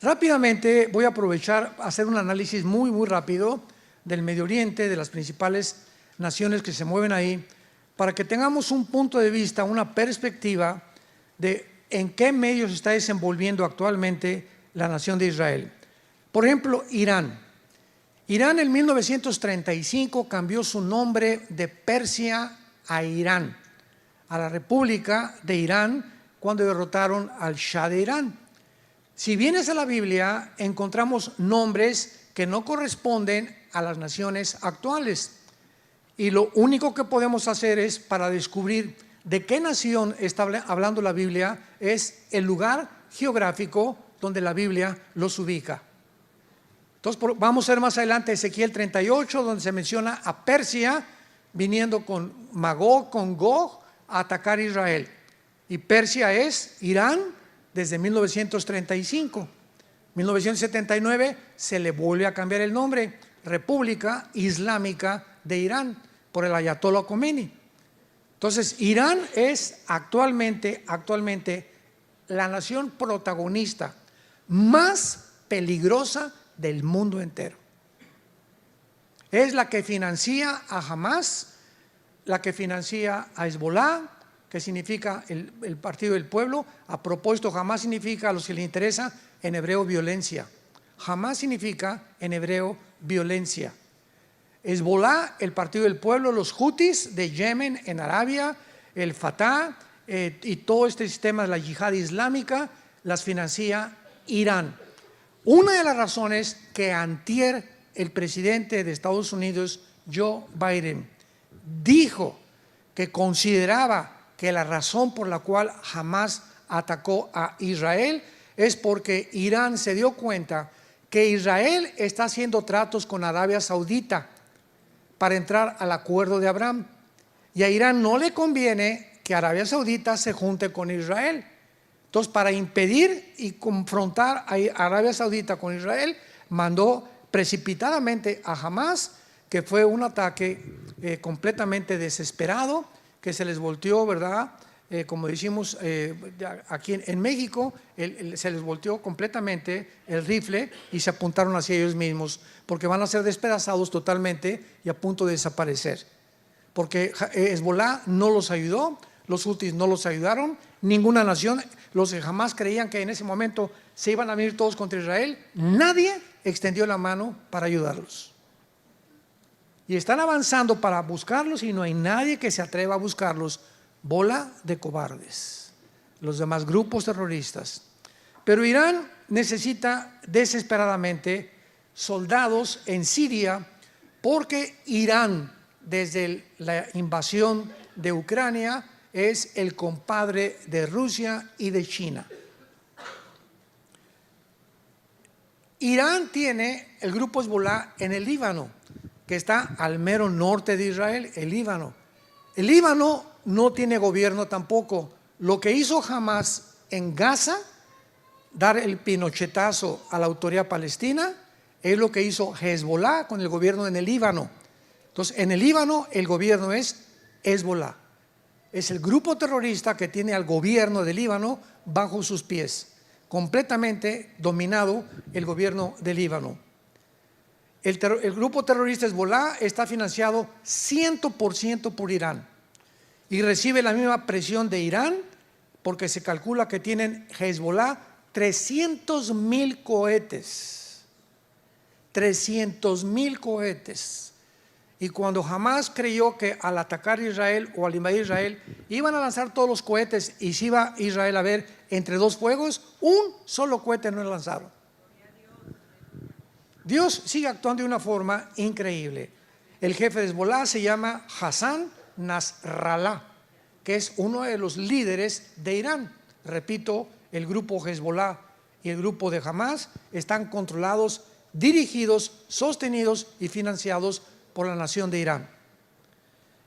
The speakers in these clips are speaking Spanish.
Rápidamente voy a aprovechar a hacer un análisis muy rápido del Medio Oriente, de las principales naciones que se mueven ahí, para que tengamos un punto de vista, una perspectiva de en qué medios se está desenvolviendo actualmente la nación de Israel. Por ejemplo, Irán. Irán en 1935 cambió su nombre de Persia a Irán, a la República de Irán, cuando derrotaron al Shah de Irán. Si vienes a la Biblia, encontramos nombres que no corresponden a las naciones actuales. Y lo único que podemos hacer es, para descubrir de qué nación está hablando la Biblia, es el lugar geográfico donde la Biblia los ubica. Entonces vamos a ver más adelante Ezequiel 38, donde se menciona a Persia viniendo con Magog, con Gog, a atacar a Israel. Y Persia es Irán desde 1935. 1979 se le vuelve a cambiar el nombre, República Islámica de Irán, por el Ayatollah Khomeini. Entonces, Irán es actualmente la nación protagonista más peligrosa del mundo entero. Es la que financia a Hamas, la que financia a Hezbollah, que significa el partido del pueblo. A propósito, Hamas significa, a los que les interesa, en hebreo violencia. Hamas significa en hebreo violencia. Hezbollah, el partido del pueblo, los Houthis de Yemen en Arabia, el Fatah y todo este sistema de la yihad islámica las financia Irán. Una de las razones que antier el presidente de Estados Unidos, Joe Biden, dijo que consideraba que la razón por la cual Hamas atacó a Israel es porque Irán se dio cuenta que Israel está haciendo tratos con Arabia Saudita para entrar al acuerdo de Abraham, y a Irán no le conviene que Arabia Saudita se junte con Israel. Entonces, para impedir y confrontar a Arabia Saudita con Israel, mandó precipitadamente a Hamas, que fue un ataque completamente desesperado, que se les volteó, ¿verdad? Como decimos aquí en México, se les volteó completamente el rifle y se apuntaron hacia ellos mismos, porque van a ser despedazados totalmente y a punto de desaparecer. Porque Hezbollah no los ayudó, los Houthis no los ayudaron, ninguna nación, los que jamás creían que en ese momento se iban a venir todos contra Israel, nadie extendió la mano para ayudarlos. Y están avanzando para buscarlos y no hay nadie que se atreva a buscarlos. Bola de cobardes, los demás grupos terroristas. Pero Irán necesita desesperadamente soldados en Siria, porque Irán, desde la invasión de Ucrania, es el compadre de Rusia y de China. Irán tiene el grupo Hezbollah en el Líbano, que está al mero norte de Israel, el Líbano. El Líbano no tiene gobierno tampoco. Lo que hizo Hamas en Gaza, dar el pinochetazo a la autoridad palestina, es lo que hizo Hezbollah con el gobierno en el Líbano. Entonces, en el Líbano el gobierno es Hezbollah. Es el grupo terrorista que tiene al gobierno del Líbano bajo sus pies, completamente dominado el gobierno del Líbano. El grupo terrorista Hezbollah está financiado 100% por Irán y recibe la misma presión de Irán, porque se calcula que tienen Hezbollah 300,000 cohetes. 300,000 cohetes. Y cuando Hamas creyó que al atacar a Israel o al invadir Israel iban a lanzar todos los cohetes y se iba Israel a ver entre dos fuegos, un solo cohete no lanzaron. Dios sigue actuando de una forma increíble. El jefe de Hezbollah se llama Hassan Nasrallah, que es uno de los líderes de Irán. Repito, el grupo Hezbollah y el grupo de Hamas están controlados, dirigidos, sostenidos y financiados por la nación de Irán.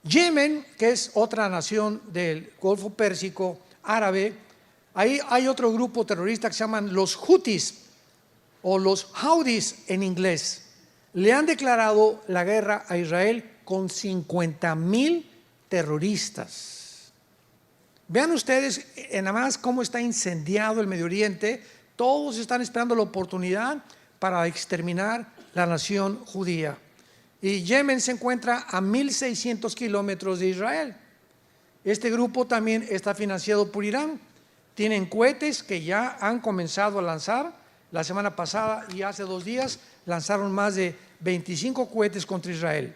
Yemen, que es otra nación del Golfo Pérsico árabe, ahí hay otro grupo terrorista que se llaman los Houthis o los Houthis en inglés. Le han declarado la guerra a Israel con 50,000 terroristas. Vean ustedes nada más cómo está incendiado el Medio Oriente Todos están esperando la oportunidad para exterminar la nación judía. Y Yemen se encuentra a 1.600 kilómetros de Israel. Este grupo también está financiado por Irán. Tienen cohetes que ya han comenzado a lanzar. La semana pasada y hace 2 días lanzaron más de 25 cohetes contra Israel.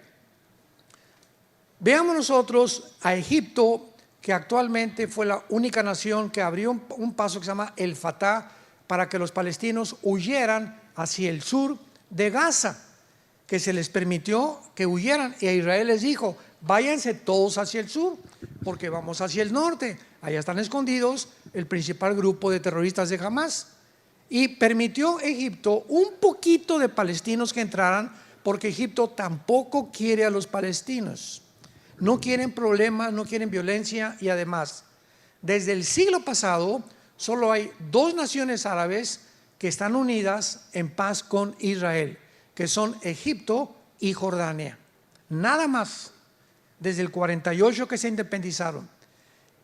Veamos nosotros a Egipto, que actualmente fue la única nación que abrió un paso que se llama el Fatah para que los palestinos huyeran hacia el sur de Gaza, que se les permitió que huyeran, y a Israel les dijo: váyanse todos hacia el sur, porque vamos hacia el norte, allá están escondidos el principal grupo de terroristas de Hamas. Y permitió Egipto un poquito de palestinos que entraran, porque Egipto tampoco quiere a los palestinos. No quieren problemas, no quieren violencia, y además, desde el siglo pasado, solo hay 2 naciones árabes que están unidas en paz con Israel, que son Egipto y Jordania. Nada más, desde el 48 que se independizaron.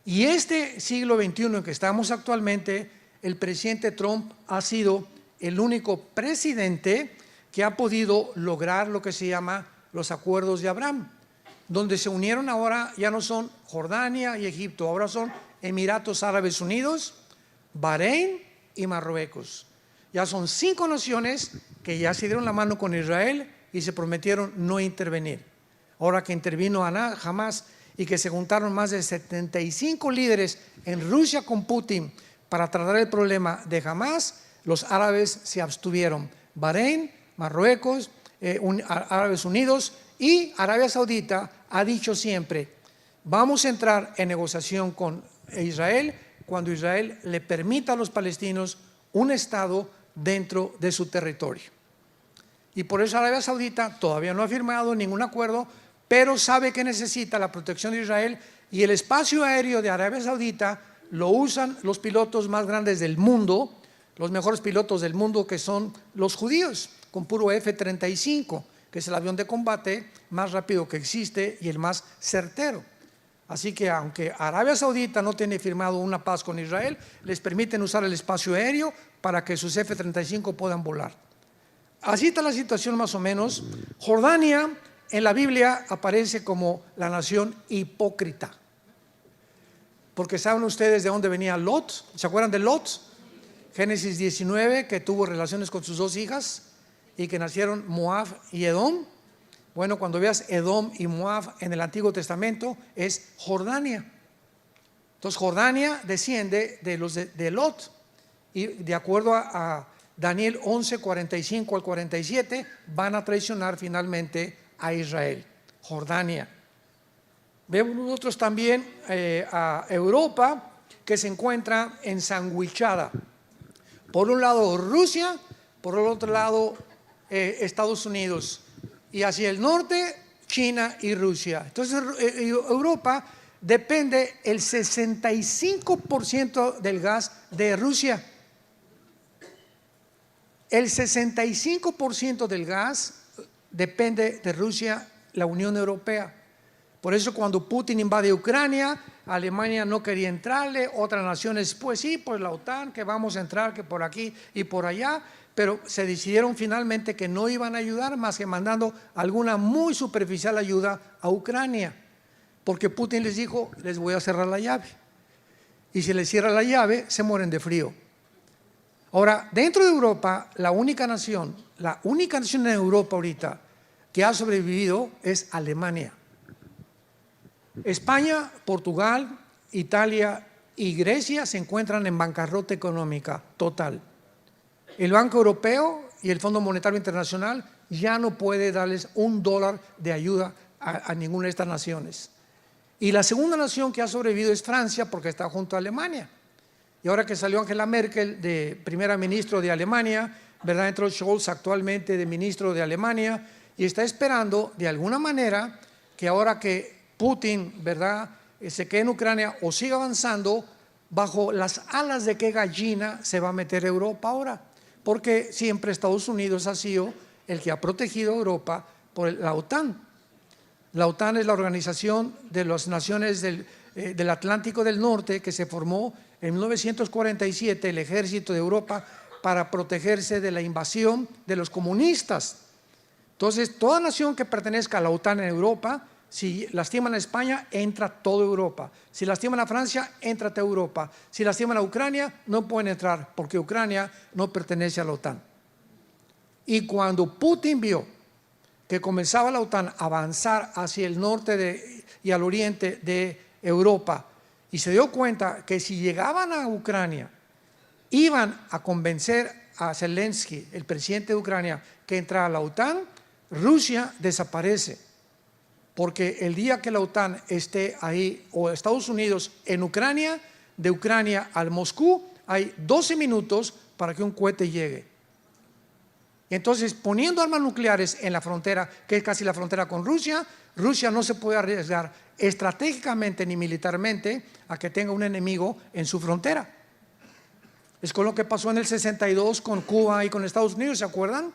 Y este siglo XXI en que estamos actualmente, el presidente Trump ha sido el único presidente que ha podido lograr lo que se llama los acuerdos de Abraham, donde se unieron ahora, ya no son Jordania y Egipto, ahora son Emiratos Árabes Unidos, Bahrein y Marruecos. Ya son 5 naciones que ya se dieron la mano con Israel y se prometieron no intervenir. Ahora que intervino Hamas y que se juntaron más de 75 líderes en Rusia con Putin para tratar el problema de Hamas, los árabes se abstuvieron. Bahrein, Marruecos, Árabes Unidos y Arabia Saudita ha dicho siempre: vamos a entrar en negociación con Israel cuando Israel le permita a los palestinos un estado dentro de su territorio. Y por eso Arabia Saudita todavía no ha firmado ningún acuerdo, pero sabe que necesita la protección de Israel, y el espacio aéreo de Arabia Saudita lo usan los pilotos más grandes del mundo, los mejores pilotos del mundo, que son los judíos, con puro F-35, que es el avión de combate más rápido que existe y el más certero. Así que aunque Arabia Saudita no tiene firmado una paz con Israel, les permiten usar el espacio aéreo para que sus F-35 puedan volar. Así está la situación más o menos. Jordania en la Biblia aparece como la nación hipócrita, porque ¿saben ustedes de dónde venía Lot? ¿Se acuerdan de Lot? Génesis 19, que tuvo relaciones con sus 2 hijas y que nacieron Moab y Edom. Bueno, cuando veas Edom y Moab en el Antiguo Testamento, es Jordania. Entonces Jordania desciende de los de Lot, y de acuerdo a Daniel 11, 45 al 47, van a traicionar finalmente a Israel. Jordania. Vemos nosotros también a Europa, que se encuentra ensanguichada. Por un lado Rusia, por el otro lado Estados Unidos, y hacia el norte China y Rusia. Entonces Europa depende el 65% del gas de Rusia. El 65% del gas depende de Rusia, la Unión Europea. Por eso cuando Putin invade Ucrania, Alemania no quería entrarle, otras naciones, pues sí, pues la OTAN, que vamos a entrar, que por aquí y por allá, pero se decidieron finalmente que no iban a ayudar más que mandando alguna muy superficial ayuda a Ucrania, porque Putin les dijo: les voy a cerrar la llave, y si les cierra la llave se mueren de frío. Ahora, dentro de Europa, la única nación en Europa ahorita que ha sobrevivido es Alemania. España, Portugal, Italia y Grecia se encuentran en bancarrota económica total. El Banco Europeo y el Fondo Monetario Internacional ya no puede darles $1 de ayuda a ninguna de estas naciones. Y la segunda nación que ha sobrevivido es Francia, porque está junto a Alemania. Y ahora que salió Angela Merkel de primera ministra de Alemania, ¿verdad?, entró Scholz actualmente de ministro de Alemania, y está esperando de alguna manera que ahora que Putin, ¿verdad?, se quede en Ucrania o siga avanzando, bajo las alas de qué gallina se va a meter Europa ahora, porque siempre Estados Unidos ha sido el que ha protegido a Europa por la OTAN. La OTAN es la organización de las naciones del Atlántico del Norte, que se formó en 1947, el ejército de Europa para protegerse de la invasión de los comunistas. Entonces, toda nación que pertenezca a la OTAN en Europa, si lastiman a España, entra toda Europa. Si lastiman a Francia, entra toda Europa. Si lastiman a Ucrania, no pueden entrar, porque Ucrania no pertenece a la OTAN. Y cuando Putin vio que comenzaba la OTAN a avanzar hacia el norte y al oriente de Europa, y se dio cuenta que si llegaban a Ucrania, iban a convencer a Zelensky, el presidente de Ucrania, que entrara a la OTAN, Rusia desaparece. Porque el día que la OTAN esté ahí, o Estados Unidos en Ucrania, de Ucrania al Moscú, hay 12 minutos para que un cohete llegue. Entonces, poniendo armas nucleares en la frontera, que es casi la frontera con Rusia, Rusia no se puede arriesgar estratégicamente ni militarmente a que tenga un enemigo en su frontera. Es con lo que pasó en el 62 con Cuba y con Estados Unidos, ¿se acuerdan?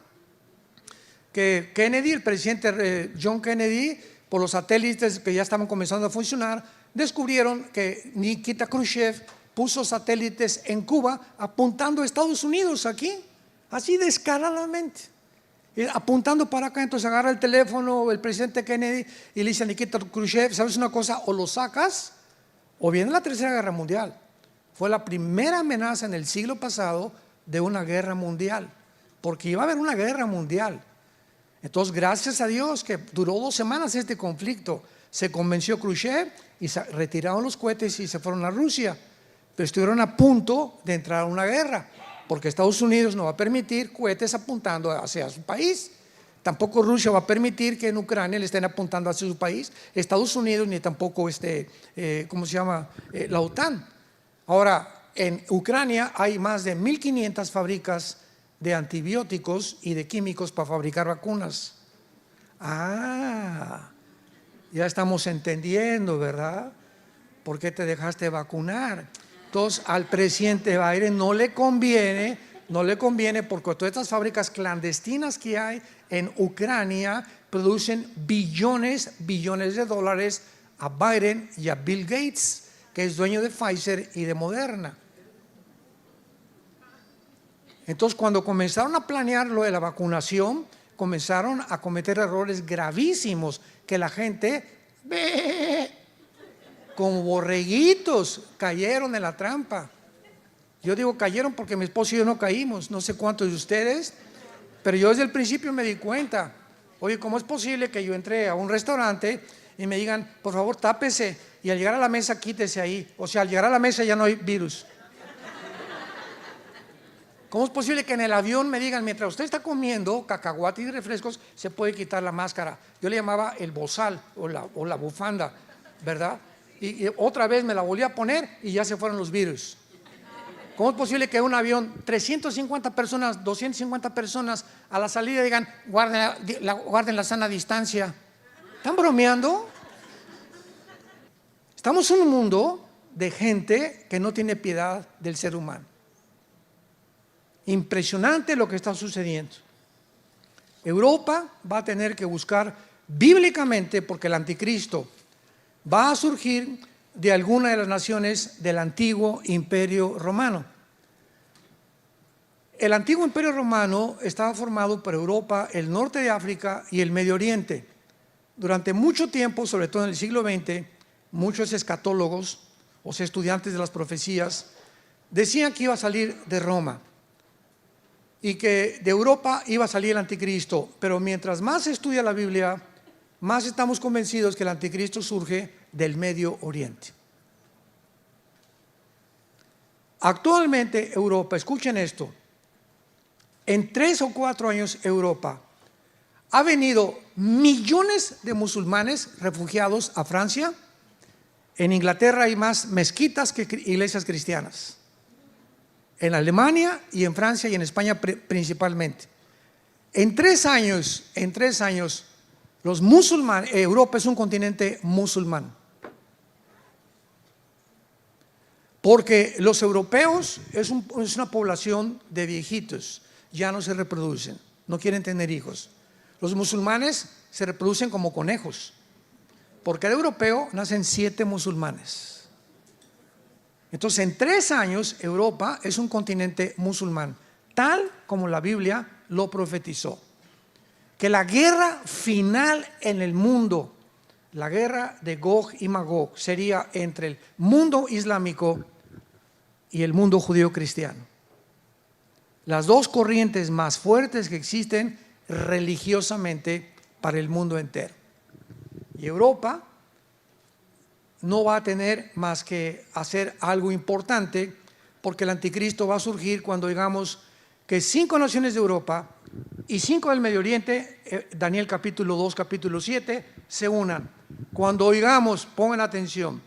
Que Kennedy, el presidente John Kennedy, por los satélites que ya estaban comenzando a funcionar, descubrieron que Nikita Khrushchev puso satélites en Cuba apuntando a Estados Unidos aquí, así descaradamente, apuntando para acá. Entonces agarra el teléfono el presidente Kennedy y le dice a Nikita Khrushchev, ¿sabes una cosa? O lo sacas o viene la Tercera Guerra Mundial. Fue la primera amenaza en el siglo pasado de una guerra mundial, porque iba a haber una guerra mundial. Entonces, gracias a Dios que duró 2 semanas este conflicto, se convenció Khrushchev y se retiraron los cohetes y se fueron a Rusia, pero estuvieron a punto de entrar a una guerra, porque Estados Unidos no va a permitir cohetes apuntando hacia su país, tampoco Rusia va a permitir que en Ucrania le estén apuntando hacia su país, Estados Unidos, ni tampoco la OTAN. Ahora, en Ucrania hay más de 1.500 fábricas de antibióticos y de químicos para fabricar vacunas. Ya estamos entendiendo, ¿verdad? ¿Por qué te dejaste vacunar? Entonces, al presidente Biden no le conviene porque todas estas fábricas clandestinas que hay en Ucrania producen billones de dólares a Biden y a Bill Gates, que es dueño de Pfizer y de Moderna. Entonces, cuando comenzaron a planear lo de la vacunación, comenzaron a cometer errores gravísimos que la gente, como borreguitos, cayeron en la trampa. Yo digo cayeron porque mi esposo y yo no caímos, no sé cuántos de ustedes, pero yo desde el principio me di cuenta. Oye, ¿cómo es posible que yo entré a un restaurante y me digan, por favor, tápese, y al llegar a la mesa quítese ahí? O sea, al llegar a la mesa ya no hay virus. ¿Cómo es posible que en el avión me digan, mientras usted está comiendo cacahuates y refrescos, se puede quitar la máscara? Yo le llamaba el bozal o la bufanda, ¿verdad? Y otra vez me la volví a poner y ya se fueron los virus. ¿Cómo es posible que un avión, 350 personas, 250 personas, a la salida digan, guarden la sana distancia? ¿Están bromeando? Estamos en un mundo de gente que no tiene piedad del ser humano. Impresionante lo que está sucediendo. Europa va a tener que buscar bíblicamente, porque el anticristo va a surgir de alguna de las naciones del antiguo imperio romano. El antiguo imperio romano estaba formado por Europa, el norte de África y el Medio Oriente. Durante mucho tiempo, sobre todo en el siglo XX, muchos escatólogos, o sea, estudiantes de las profecías, decían que iba a salir de Roma y que de Europa iba a salir el anticristo. Pero mientras más se estudia la Biblia, más estamos convencidos que el anticristo surge del Medio Oriente. Actualmente Europa, escuchen esto, en 3 o 4 años Europa ha venido millones de musulmanes refugiados a Francia. En Inglaterra hay más mezquitas que iglesias cristianas. En Alemania y en Francia y en España principalmente. En 3 años, los musulmanes, Europa es un continente musulmán. Porque los europeos es una población de viejitos, ya no se reproducen, no quieren tener hijos. Los musulmanes se reproducen como conejos. Por cada europeo nacen 7 musulmanes. Entonces, en 3 años, Europa es un continente musulmán, tal como la Biblia lo profetizó. Que la guerra final en el mundo, la guerra de Gog y Magog, sería entre el mundo islámico y el mundo judío cristiano. Las dos corrientes más fuertes que existen religiosamente para el mundo entero. Y Europa no va a tener más que hacer algo importante, porque el anticristo va a surgir cuando digamos que 5 naciones de Europa y 5 del Medio Oriente, Daniel capítulo 2, capítulo 7, se unan. Cuando oigamos, pongan atención,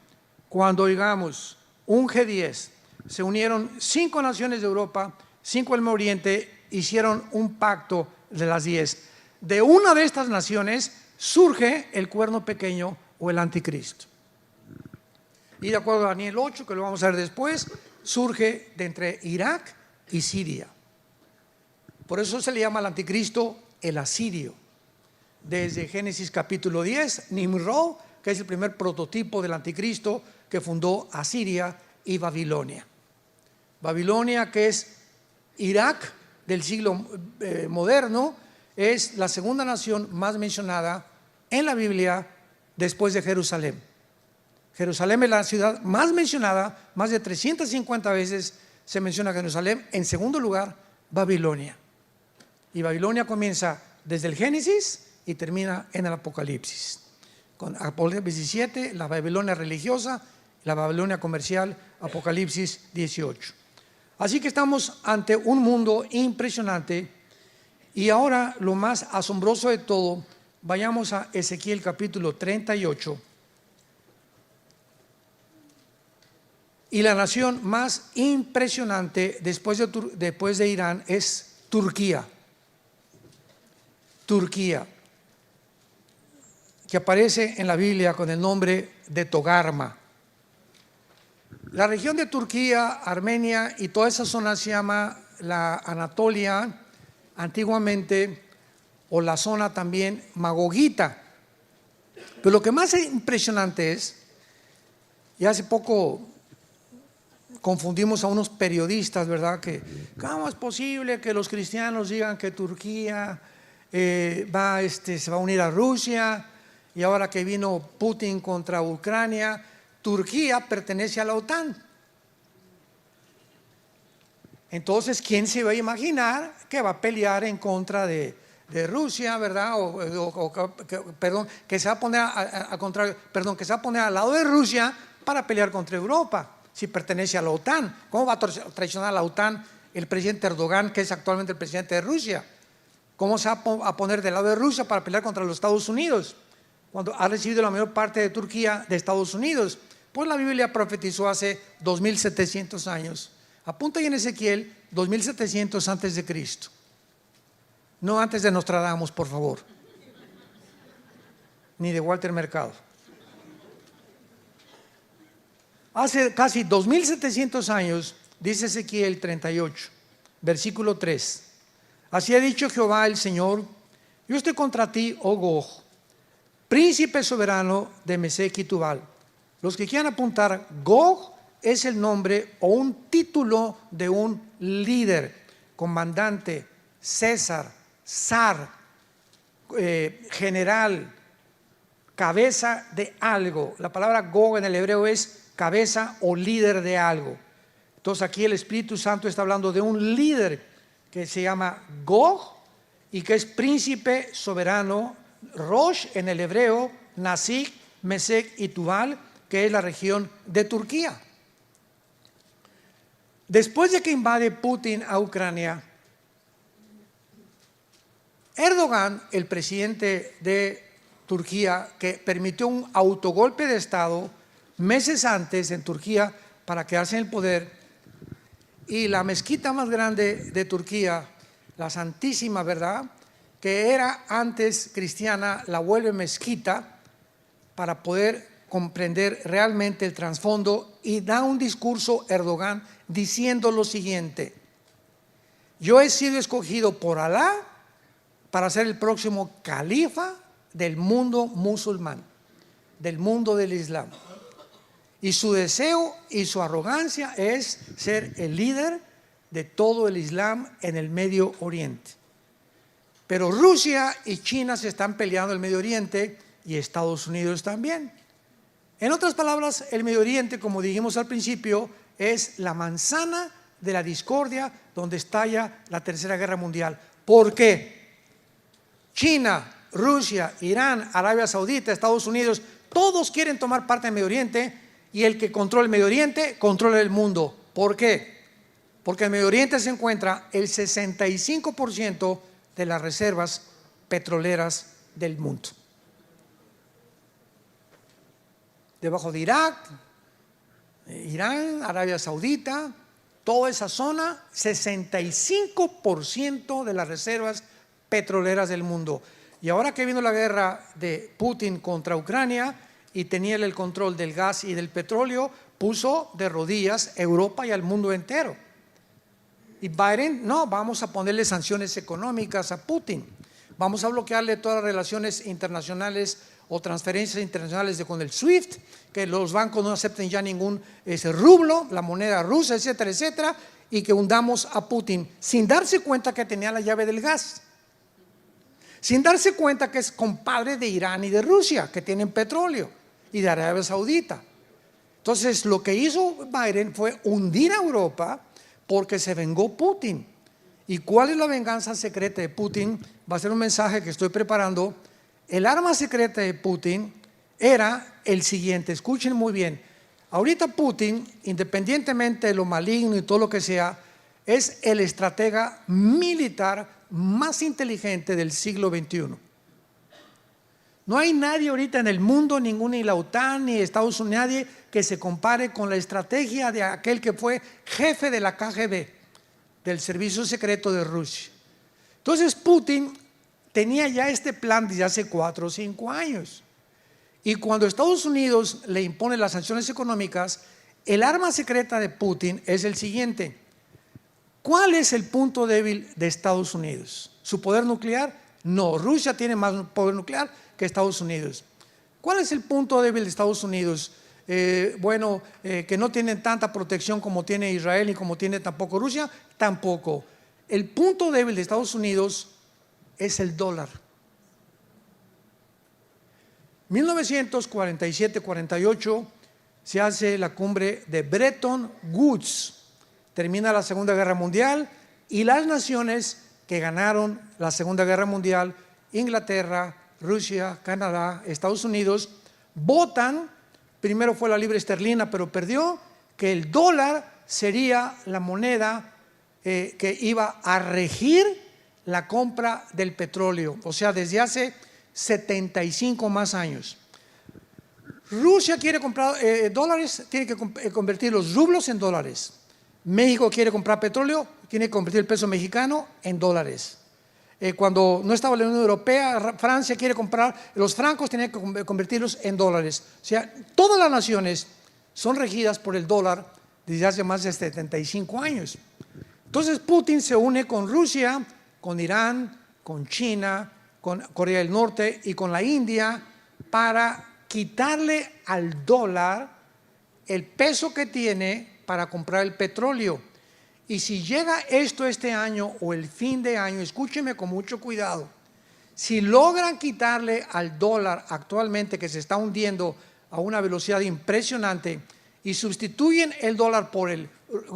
cuando oigamos un G10, se unieron 5 naciones de Europa, 5 del Medio Oriente, hicieron un pacto de las 10. De una de estas naciones surge el cuerno pequeño o el anticristo. Y de acuerdo a Daniel 8, que lo vamos a ver después, surge de entre Irak y Siria. Por eso se le llama al anticristo el asirio. Desde Génesis capítulo 10, Nimrod, que es el primer prototipo del anticristo que fundó Asiria y Babilonia. Babilonia, que es Irak del siglo moderno, es la segunda nación más mencionada en la Biblia después de Jerusalén. Jerusalén es la ciudad más mencionada, más de 350 veces se menciona Jerusalén. En segundo lugar, Babilonia. Y Babilonia comienza desde el Génesis y termina en el Apocalipsis. Con Apocalipsis 17, la Babilonia religiosa, la Babilonia comercial, Apocalipsis 18. Así que estamos ante un mundo impresionante. Y ahora lo más asombroso de todo, vayamos a Ezequiel capítulo 38. Y la nación más impresionante después de Irán es Turquía. Turquía, que aparece en la Biblia con el nombre de Togarma. La región de Turquía, Armenia y toda esa zona se llama la Anatolia antiguamente, o la zona también magogita. Pero lo que más impresionante es, y hace poco confundimos a unos periodistas, ¿verdad? Que ¿cómo es posible que los cristianos digan que Turquía se va a unir a Rusia? Y ahora que vino Putin contra Ucrania, Turquía pertenece a la OTAN. Entonces, ¿quién se va a imaginar que va a pelear en contra de Rusia, ¿verdad? Que se va a poner que se va a poner al lado de Rusia para pelear contra Europa, si pertenece a la OTAN. ¿Cómo va a traicionar a la OTAN el presidente Erdogan, que es actualmente el presidente de Rusia? ¿Cómo se va a poner del lado de Rusia para pelear contra los Estados Unidos, cuando ha recibido la mayor parte de Turquía de Estados Unidos? Pues la Biblia profetizó hace 2700 años. Apunta ahí en Ezequiel, 2700 antes de Cristo. No antes de Nostradamus, por favor, ni de Walter Mercado. Hace casi 2700 años, dice Ezequiel 38, versículo 3. Así ha dicho Jehová el Señor: yo estoy contra ti, oh Gog, príncipe soberano de Mesec y Tubal. Los que quieran apuntar, Gog es el nombre o un título de un líder, comandante, César, zar, general, cabeza de algo. La palabra Gog en el hebreo es cabeza o líder de algo. Entonces aquí el Espíritu Santo está hablando de un líder que se llama Gog y que es príncipe soberano, Rosh en el hebreo, Nasig, Mesec y Tubal, que es la región de Turquía. Después de que invade Putin a Ucrania, Erdogan, el presidente de Turquía, que permitió un autogolpe de Estado meses antes en Turquía para quedarse en el poder, y la mezquita más grande de Turquía, la Santísima, ¿verdad?, que era antes cristiana, la vuelve mezquita para poder comprender realmente el trasfondo, y da un discurso Erdogan diciendo lo siguiente: yo he sido escogido por Alá para ser el próximo califa del mundo musulmán, del mundo del Islam. Y su deseo y su arrogancia es ser el líder de todo el Islam en el Medio Oriente. Pero Rusia y China se están peleando en el Medio Oriente y Estados Unidos también. En otras palabras, el Medio Oriente, como dijimos al principio, es la manzana de la discordia donde estalla la Tercera Guerra Mundial. ¿Por qué? China, Rusia, Irán, Arabia Saudita, Estados Unidos, todos quieren tomar parte del Medio Oriente, y el que controla el Medio Oriente controla el mundo. ¿Por qué? Porque en el Medio Oriente se encuentra el 65% de las reservas petroleras del mundo. Debajo de Irak, Irán, Arabia Saudita, toda esa zona, 65% de las reservas petroleras del mundo. Y ahora que vino la guerra de Putin contra Ucrania y tenía el control del gas y del petróleo, puso de rodillas a Europa y al mundo entero. Y Biden, no, vamos a ponerle sanciones económicas a Putin, vamos a bloquearle todas las relaciones internacionales o transferencias internacionales con el SWIFT, que los bancos no acepten ya ningún rublo, la moneda rusa, etcétera, etcétera, y que hundamos a Putin, sin darse cuenta que tenía la llave del gas, sin darse cuenta que es compadre de Irán y de Rusia, que tienen petróleo, y de Arabia Saudita. Entonces, lo que hizo Biden fue hundir a Europa porque se vengó Putin. ¿Y cuál es la venganza secreta de Putin? Va a ser un mensaje que estoy preparando. El arma secreta de Putin era el siguiente, escuchen muy bien. Ahorita Putin, independientemente de lo maligno y todo lo que sea, es el estratega militar más inteligente del siglo XXI. No hay nadie ahorita en el mundo, ni la OTAN, ni Estados Unidos, nadie que se compare con la estrategia de aquel que fue jefe de la KGB, del Servicio Secreto de Rusia. Entonces Putin tenía ya este plan desde hace 4 o 5 años. Y cuando Estados Unidos le impone las sanciones económicas, el arma secreta de Putin es el siguiente. ¿Cuál es el punto débil de Estados Unidos? ¿Su poder nuclear? No, Rusia tiene más poder nuclear que Estados Unidos. ¿Cuál es el punto débil de Estados Unidos? Que no tienen tanta protección como tiene Israel y como tiene tampoco Rusia, tampoco. El punto débil de Estados Unidos es el dólar. 1947-48 se hace la cumbre de Bretton Woods, termina la Segunda Guerra Mundial y las naciones que ganaron la Segunda Guerra Mundial, Inglaterra, Rusia, Canadá, Estados Unidos, votan, primero fue la libra esterlina pero perdió, que el dólar sería la moneda que iba a regir la compra del petróleo, o sea, desde hace 75 más años. Rusia quiere comprar dólares, tiene que convertir los rublos en dólares. México quiere comprar petróleo, tiene que convertir el peso mexicano en dólares. Cuando no estaba la Unión Europea, Francia quiere comprar los francos, tiene que convertirlos en dólares. O sea, todas las naciones son regidas por el dólar desde hace más de 75 años. Entonces Putin se une con Rusia, con Irán, con China, con Corea del Norte y con la India para quitarle al dólar el peso que tiene para comprar el petróleo. Y si llega esto este año o el fin de año, escúcheme con mucho cuidado, si logran quitarle al dólar actualmente que se está hundiendo a una velocidad impresionante y sustituyen el dólar por el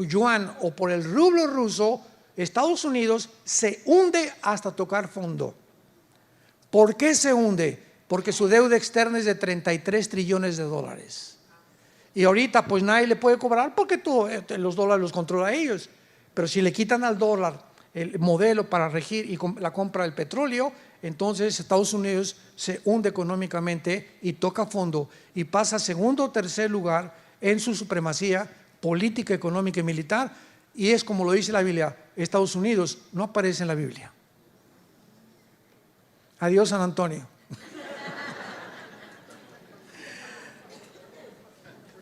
yuan o por el rublo ruso, Estados Unidos se hunde hasta tocar fondo. ¿Por qué se hunde? Porque su deuda externa es de 33 trillones de dólares. Y ahorita pues nadie le puede cobrar porque los dólares los controla ellos. Pero si le quitan al dólar el modelo para regir y la compra del petróleo, entonces Estados Unidos se hunde económicamente y toca fondo y pasa a segundo o tercer lugar en su supremacía política, económica y militar. Y es como lo dice la Biblia, Estados Unidos no aparece en la Biblia. Adiós, San Antonio.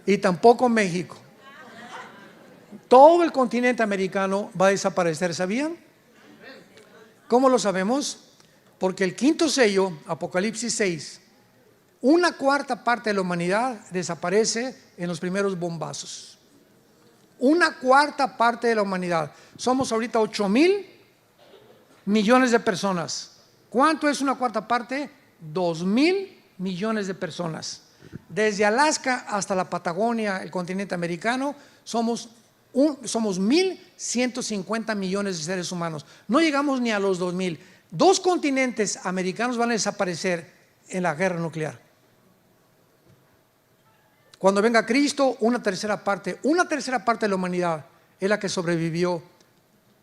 Y tampoco México. Todo el continente americano va a desaparecer, ¿sabían? ¿Cómo lo sabemos? Porque el quinto sello, Apocalipsis 6, 1/4 parte de la humanidad desaparece en los primeros bombazos. Una cuarta parte de la humanidad. Somos ahorita 8,000 millones de personas. ¿Cuánto es una cuarta parte? 2,000 millones de personas. Desde Alaska hasta la Patagonia, el continente americano, somos 1,150 millones de seres humanos. No llegamos ni a los 2,000. 2 continentes americanos van a desaparecer en la guerra nuclear. Cuando venga Cristo, una tercera parte de la humanidad es la que sobrevivió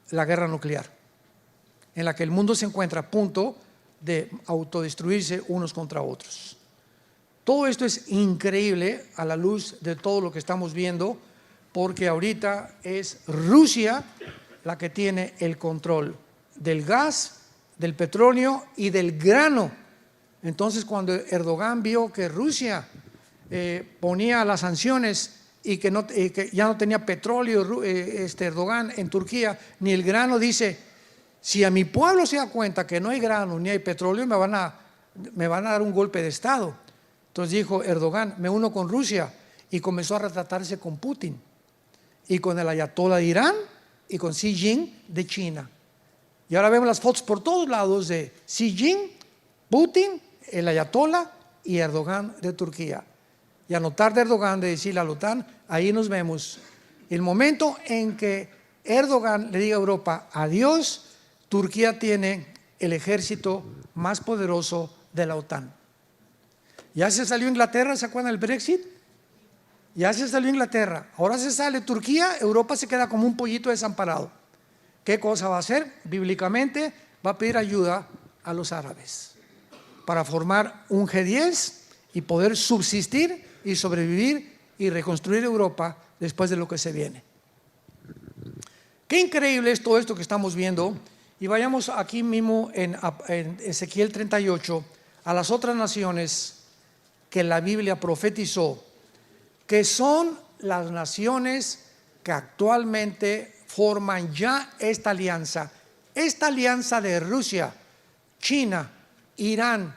la guerra nuclear, en la que el mundo se encuentra a punto de autodestruirse unos contra otros. Todo esto es increíble a la luz de todo lo que estamos viendo, porque ahorita es Rusia la que tiene el control del gas, del petróleo y del grano. Entonces, cuando Erdogan vio que Rusia ponía las sanciones y que ya no tenía petróleo Erdogan en Turquía, ni el grano, dice: si a mi pueblo se da cuenta que no hay grano ni hay petróleo, me van a dar un golpe de estado. Entonces dijo Erdogan: me uno con Rusia, y comenzó a retratarse con Putin y con el ayatollah de Irán y con Xi Jinping de China. Y ahora vemos las fotos por todos lados de Xi Jinping, Putin, el ayatollah y Erdogan de Turquía. Y a notar de Erdogan de decirle a la OTAN: ahí nos vemos. El momento en que Erdogan le diga a Europa adiós, Turquía tiene el ejército más poderoso de la OTAN. Ya se salió Inglaterra, ¿se acuerdan del Brexit? Ya se salió Inglaterra, ahora se sale Turquía, Europa se queda como un pollito desamparado. ¿Qué cosa va a hacer? Bíblicamente va a pedir ayuda a los árabes para formar un G10 y poder subsistir y sobrevivir y reconstruir Europa después de lo que se viene. Qué increíble es todo esto que estamos viendo. Y vayamos aquí mismo en Ezequiel 38 a las otras naciones que la Biblia profetizó, que son las naciones que actualmente forman ya esta alianza de Rusia, China, Irán,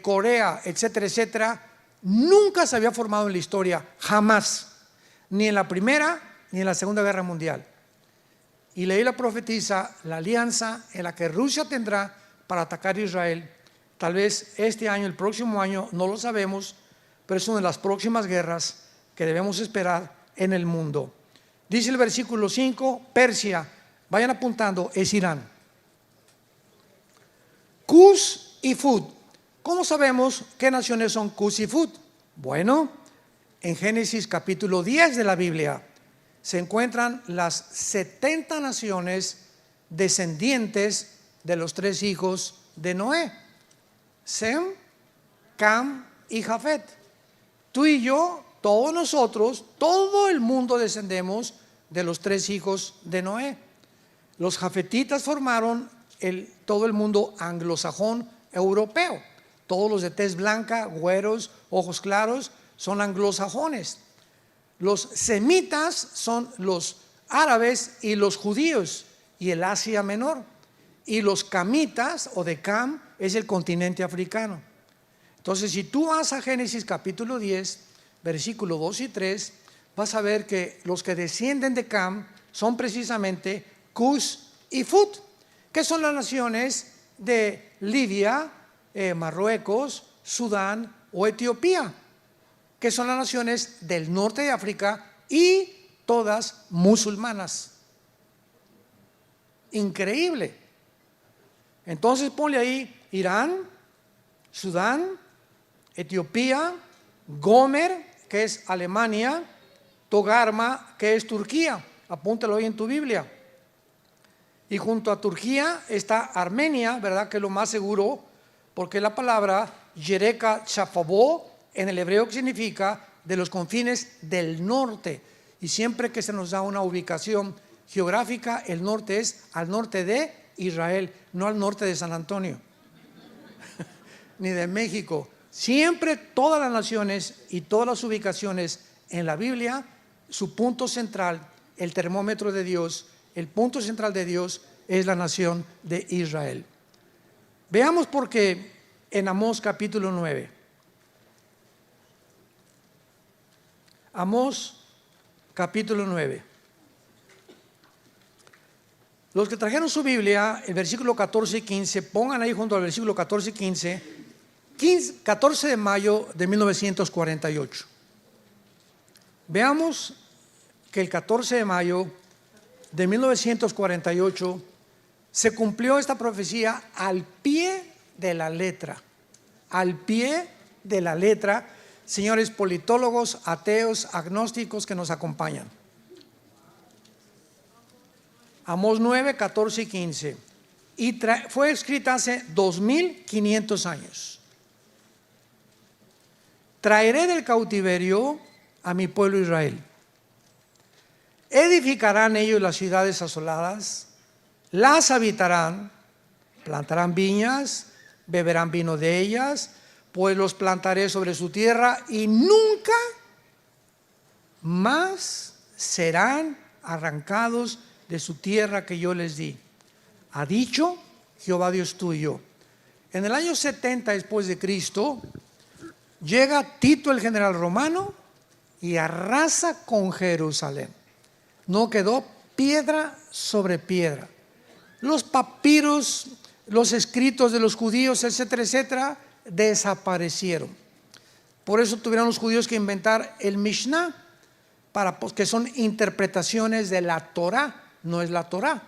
Corea, etcétera, etcétera. Nunca se había formado en la historia, jamás, ni en la Primera ni en la Segunda Guerra Mundial. Y la Biblia profetiza la alianza en la que Rusia tendrá para atacar a Israel. Tal vez este año, el próximo año, no lo sabemos, pero es una de las próximas guerras que debemos esperar en el mundo. Dice el versículo 5, Persia, vayan apuntando, es Irán. Cus y Fut. ¿Cómo sabemos qué naciones son Cus y Fut? Bueno, en Génesis capítulo 10 de la Biblia se encuentran las 70 naciones descendientes de los 3 hijos de Noé: Sem, Cam y Jafet. Tú y yo, todos nosotros, todo el mundo descendemos de los 3 hijos de Noé. Los jafetitas formaron todo el mundo anglosajón europeo. Todos los de tez blanca, güeros, ojos claros, son anglosajones. Los semitas son los árabes y los judíos y el Asia Menor. Y los camitas o de Cam es el continente africano. Entonces, si tú vas a Génesis capítulo 10, versículo 2 y 3, vas a ver que los que descienden de Cam son precisamente Cus y Fut, que son las naciones de Libia, Marruecos, Sudán o Etiopía, que son las naciones del norte de África y todas musulmanas. Increíble. Entonces ponle ahí Irán, Sudán, Etiopía, Gomer, que es Alemania, Togarma, que es Turquía. Apúntalo ahí en tu Biblia. Y junto a Turquía está Armenia, ¿verdad? Que es lo más seguro, porque la palabra Yereka Chafabó en el hebreo que significa de los confines del norte. Y siempre que se nos da una ubicación geográfica, el norte es al norte de Israel, no al norte de San Antonio ni de México. Siempre todas las naciones y todas las ubicaciones en la Biblia, su punto central, el termómetro de Dios, el punto central de Dios es la nación de Israel. Veamos por qué en Amós capítulo 9. Amós capítulo 9. Los que trajeron su Biblia, el versículo 14 y 15, pongan ahí junto al versículo 14 y 15, 14 de mayo de 1948. Veamos que el 14 de mayo de 1948 se cumplió esta profecía al pie de la letra. Al pie de la letra, señores politólogos, ateos, agnósticos que nos acompañan. Amós 9, 14 y 15. Y fue escrita hace 2500 años. Traeré del cautiverio a mi pueblo Israel. Edificarán ellos las ciudades asoladas, las habitarán, plantarán viñas, beberán vino de ellas, pues los plantaré sobre su tierra y nunca más serán arrancados de su tierra que yo les di. Ha dicho Jehová Dios tuyo. En el año 70 después de Cristo, llega Tito el general romano y arrasa con Jerusalén. No quedó piedra sobre piedra. Los papiros, los escritos de los judíos, etcétera, etcétera, desaparecieron. Por eso tuvieron los judíos que inventar el Mishnah, que son interpretaciones de la Torah, no es la Torah.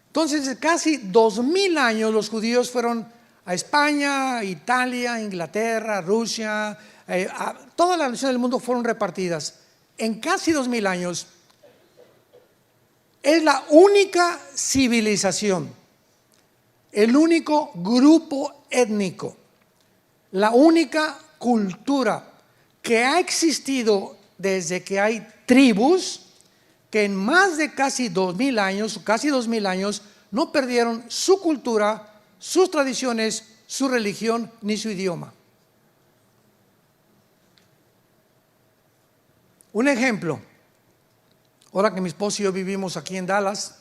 Entonces, casi 2000 años los judíos fueron a España, Italia, Inglaterra, Rusia, todas las naciones del mundo fueron repartidas. En casi 2000 años es la única civilización, el único grupo étnico, la única cultura que ha existido desde que hay tribus, que en más de casi 2000 años, no perdieron su cultura, sus tradiciones, su religión ni su idioma. Un ejemplo, ahora que mi esposo y yo vivimos aquí en Dallas,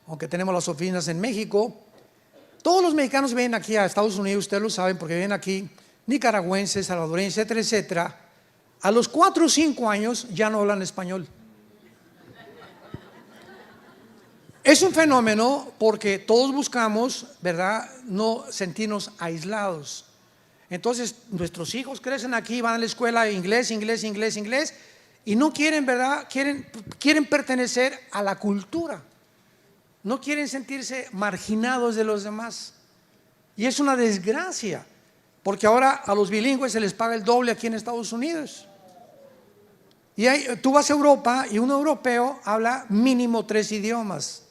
aunque tenemos las oficinas en México, todos los mexicanos vienen aquí a Estados Unidos, ustedes lo saben porque vienen aquí, nicaragüenses, salvadoreños, etcétera, etcétera. A los 4 o 5 años ya no hablan español. Es un fenómeno porque todos buscamos, ¿verdad?, no sentirnos aislados. Entonces nuestros hijos crecen aquí, van a la escuela inglés, y no quieren, ¿verdad?, quieren pertenecer a la cultura. No quieren sentirse marginados de los demás. Y es una desgracia, porque ahora a los bilingües se les paga el doble aquí en Estados Unidos. Y tú vas a Europa y un europeo habla mínimo 3 idiomas.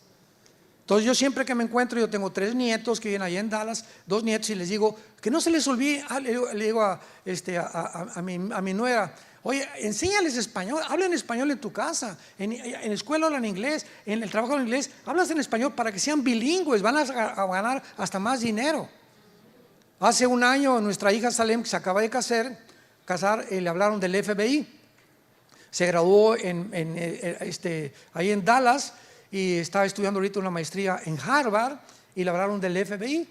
Entonces yo siempre que me encuentro, yo tengo 3 nietos que viven allá en Dallas, 2 nietos, y les digo que no se les olvide, le digo a mi nuera, oye, enséñales español, hablen español en tu casa, en la escuela hablan inglés, en el trabajo hablan inglés, hablas en español para que sean bilingües, van a ganar hasta más dinero. Hace un año nuestra hija Salem, que se acaba de casar, le hablaron del FBI, se graduó ahí en Dallas y estaba estudiando ahorita una maestría en Harvard y le hablaron del FBI,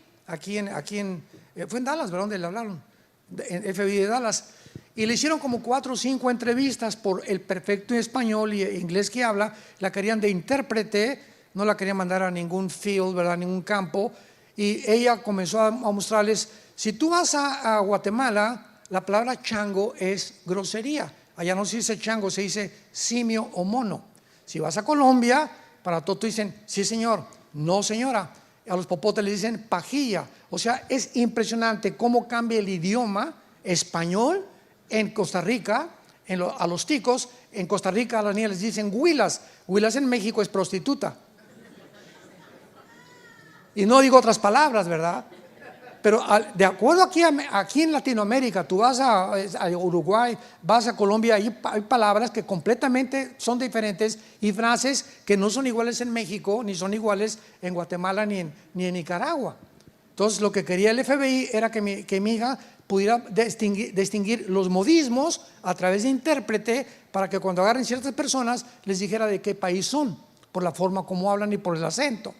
fue en Dallas, ¿verdad? Donde le hablaron, en FBI de Dallas. Y le hicieron como 4 o 5 entrevistas por el perfecto español y inglés que habla. La querían de intérprete, no la querían mandar a ningún field, ¿verdad?, ningún campo. Y ella comenzó a mostrarles, si tú vas a Guatemala, la palabra chango es grosería. Allá no se dice chango, se dice simio o mono. Si vas a Colombia, para todo dicen, sí señor, no señora. A los popotes les dicen pajilla. O sea, es impresionante cómo cambia el idioma español en Costa Rica. A los ticos, en Costa Rica a las niñas les dicen huilas. Huilas en México es prostituta. Y no digo otras palabras, ¿verdad? Pero de acuerdo aquí en Latinoamérica, tú vas a Uruguay, vas a Colombia, hay palabras que completamente son diferentes y frases que no son iguales en México, ni son iguales en Guatemala, ni en Nicaragua. Entonces lo que quería el FBI era que mi hija pudiera distinguir los modismos a través de intérprete, para que cuando agarren ciertas personas les dijera de qué país son, por la forma como hablan y por el acento.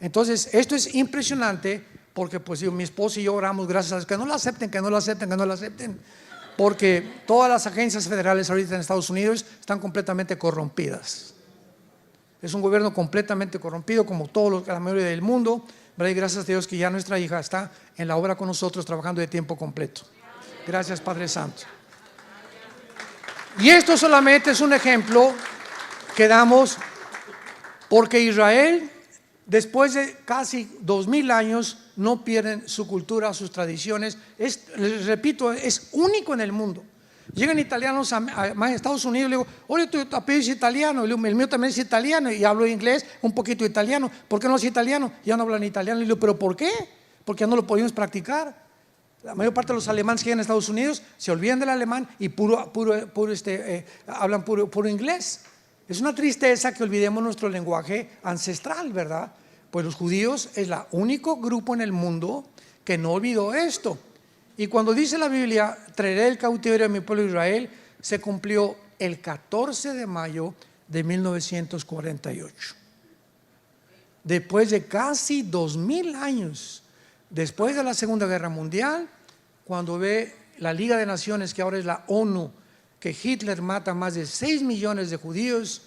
Entonces esto es impresionante, porque pues mi esposo y yo oramos, gracias a Dios, que no lo acepten, porque todas las agencias federales ahorita en Estados Unidos están completamente corrompidas. Es un gobierno completamente corrompido, como la mayoría del mundo, ¿verdad? Y gracias a Dios que ya nuestra hija está en la obra con nosotros, trabajando de tiempo completo. Gracias, Padre Santo. Y esto solamente es un ejemplo que damos porque Israel, después de casi 2000 años, no pierden su cultura, sus tradiciones. Les repito, es único en el mundo. Llegan italianos a Estados Unidos y le digo: oye, tu apellido es italiano. El mío también es italiano y hablo inglés, un poquito italiano. ¿Por qué no es italiano? Ya no hablan italiano. Le digo: ¿pero por qué? Porque ya no lo podemos practicar. La mayor parte de los alemanes que llegan a Estados Unidos se olvidan del alemán y hablan puro inglés. Es una tristeza que olvidemos nuestro lenguaje ancestral, ¿verdad? Pues los judíos es el único grupo en el mundo que no olvidó esto. Y cuando dice la Biblia: traeré el cautiverio a mi pueblo Israel, se cumplió el 14 de mayo de 1948. Después de casi 2000 años, después de la Segunda Guerra Mundial, cuando ve la Liga de Naciones, que ahora es la ONU, que Hitler mata más de 6 millones de judíos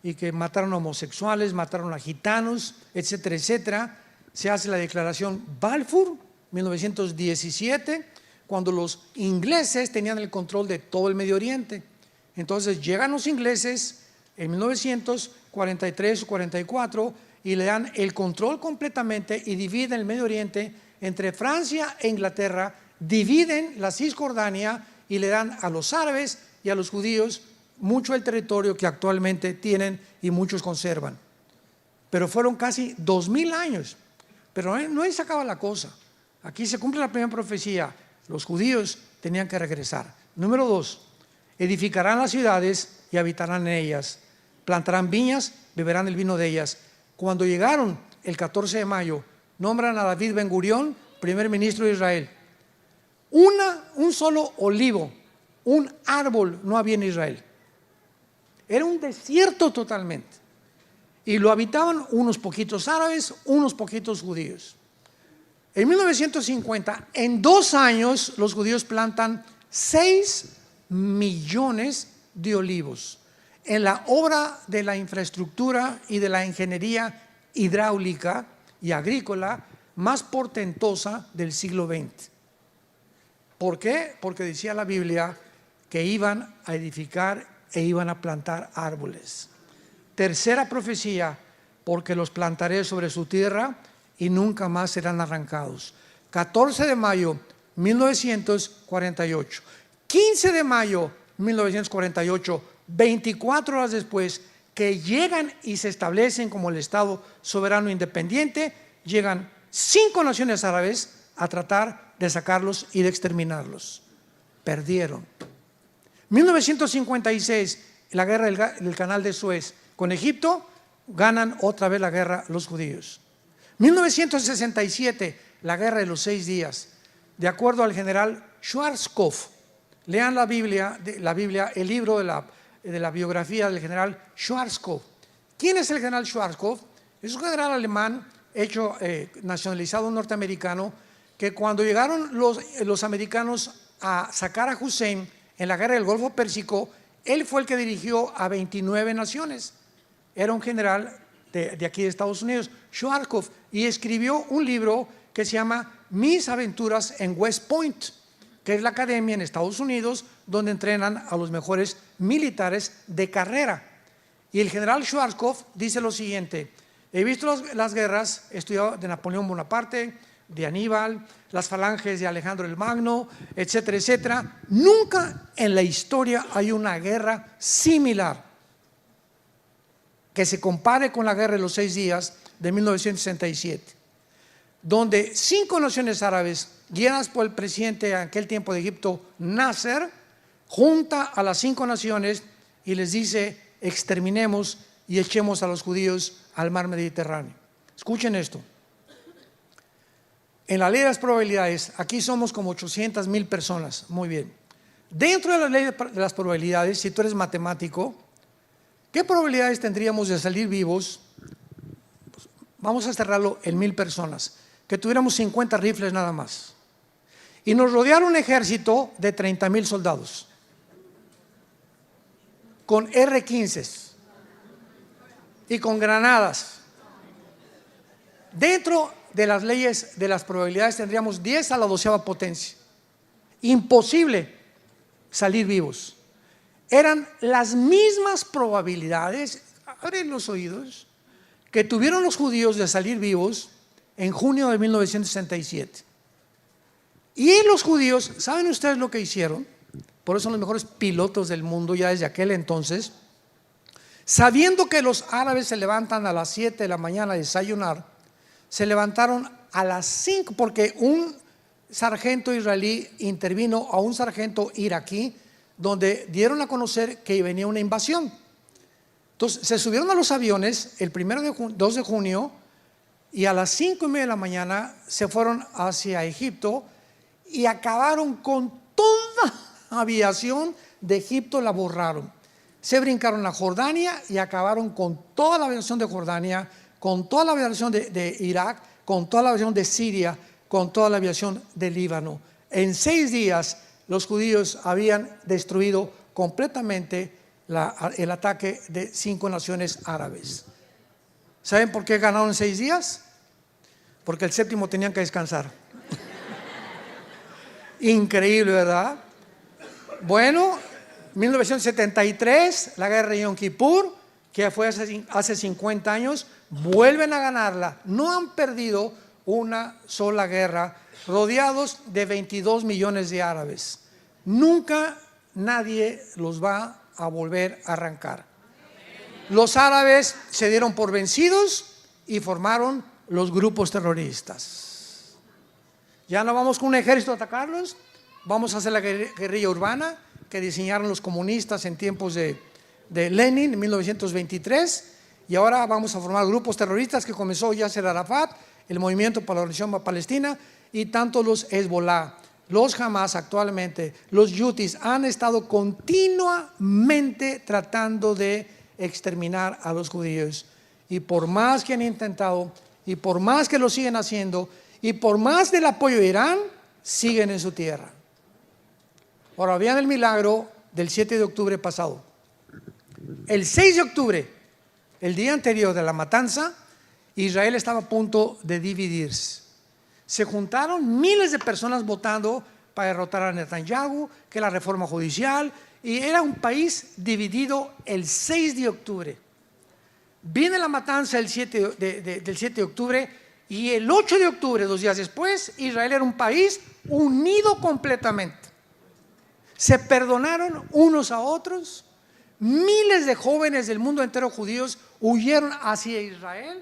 y que mataron a homosexuales, mataron a gitanos, etcétera, etcétera, se hace la declaración Balfour, 1917, cuando los ingleses tenían el control de todo el Medio Oriente. Entonces llegan los ingleses en 1943 o 44 y le dan el control completamente y dividen el Medio Oriente entre Francia e Inglaterra, dividen la Cisjordania y le dan a los árabes y a los judíos mucho del territorio que actualmente tienen y muchos conservan. Pero fueron casi 2000 años. Pero no ahí se acaba la cosa. Aquí se cumple la primera profecía: los judíos tenían que regresar. Número 2, edificarán las ciudades y habitarán en ellas, plantarán viñas, beberán el vino de ellas. Cuando llegaron el 14 de mayo, nombran a David Ben Gurión primer ministro de Israel. Un solo olivo, un árbol no había en Israel. Era un desierto totalmente. Y lo habitaban unos poquitos árabes, unos poquitos judíos. En 1950, en 2 años, los judíos plantan 6 millones de olivos en la obra de la infraestructura y de la ingeniería hidráulica y agrícola más portentosa del siglo XX. ¿Por qué? Porque decía la Biblia que iban a edificar e iban a plantar árboles. Tercera profecía: porque los plantaré sobre su tierra y nunca más serán arrancados. 14 de mayo 1948. 15 de mayo 1948, 24 horas después que llegan y se establecen como el Estado soberano independiente, llegan 5 naciones árabes a tratar de sacarlos y de exterminarlos. Perdieron. 1956, la guerra del Canal de Suez con Egipto, ganan otra vez la guerra los judíos. 1967, la guerra de los 6 días. De acuerdo al general Schwarzkopf, lean la Biblia, el libro de la biografía del general Schwarzkopf. ¿Quién es el general Schwarzkopf? Es un general alemán nacionalizado norteamericano, que cuando llegaron los americanos a sacar a Hussein en la guerra del Golfo Pérsico, él fue el que dirigió a 29 naciones. Era un general de aquí de Estados Unidos, Schwarzkopf, y escribió un libro que se llama Mis aventuras en West Point, que es la academia en Estados Unidos donde entrenan a los mejores militares de carrera. Y el general Schwarzkopf dice lo siguiente: he visto las guerras, he estudiado de Napoleón Bonaparte, de Aníbal, las falanges de Alejandro el Magno, etcétera, etcétera. Nunca en la historia hay una guerra similar que se compare con la guerra de los 6 días de 1967, donde 5 naciones árabes, guiadas por el presidente en aquel tiempo de Egipto, Nasser, junta a las 5 naciones y les dice: exterminemos y echemos a los judíos al mar Mediterráneo. Escuchen esto. En la ley de las probabilidades, aquí somos como 800,000 personas. Muy bien. Dentro de la ley de las probabilidades, si tú eres matemático, ¿qué probabilidades tendríamos de salir vivos? Pues vamos a cerrarlo en 1000 personas, que tuviéramos 50 rifles nada más, y nos rodeara un ejército de 30,000 soldados con R-15. y con granadas. Dentro de las leyes de las probabilidades tendríamos 10 a la 12ª potencia. Imposible salir vivos. Eran las mismas probabilidades, abren los oídos, que tuvieron los judíos de salir vivos en junio de 1967. Y los judíos, ¿saben ustedes lo que hicieron? Por eso son los mejores pilotos del mundo ya desde aquel entonces. Sabiendo que los árabes se levantan a las 7 de la mañana a desayunar, se levantaron a las 5 porque un sargento israelí intervino a un sargento iraquí donde dieron a conocer que venía una invasión. Entonces se subieron a los aviones el 2 de junio y a las 5:30 de la mañana se fueron hacia Egipto y acabaron con toda aviación de Egipto, la borraron. Se brincaron a Jordania y acabaron con toda la aviación de Jordania, con toda la aviación de Irak, con toda la aviación de Siria, con toda la aviación de Líbano. En 6 días los judíos habían destruido completamente el ataque de 5 naciones árabes. ¿Saben por qué ganaron en 6 días? Porque el 7º tenían que descansar. Increíble, ¿verdad? Bueno, 1973, la guerra de Yom Kippur, que fue hace 50 años, vuelven a ganarla. No han perdido una sola guerra, rodeados de 22 millones de árabes. Nunca nadie los va a volver a arrancar. Los árabes se dieron por vencidos y formaron los grupos terroristas. Ya no vamos con un ejército a atacarlos, vamos a hacer la guerrilla urbana que diseñaron los comunistas en tiempos de Lenin en 1923, y ahora vamos a formar grupos terroristas que comenzó Yasser Arafat, el Movimiento para la Liberación Palestina, y tanto los Hezbollah, los Hamas actualmente, los Houthis han estado continuamente tratando de exterminar a los judíos, y por más que han intentado y por más que lo siguen haciendo y por más del apoyo de Irán, siguen en su tierra. Ahora vean el milagro del 7 de octubre pasado. El 6 de octubre, el día anterior de la matanza, Israel estaba a punto de dividirse. Se juntaron miles de personas votando para derrotar a Netanyahu, que la reforma judicial, y era un país dividido el 6 de octubre. Viene la matanza del 7 de octubre y el 8 de octubre, 2 días después, Israel era un país unido completamente. Se perdonaron unos a otros. Miles de jóvenes del mundo entero judíos huyeron hacia Israel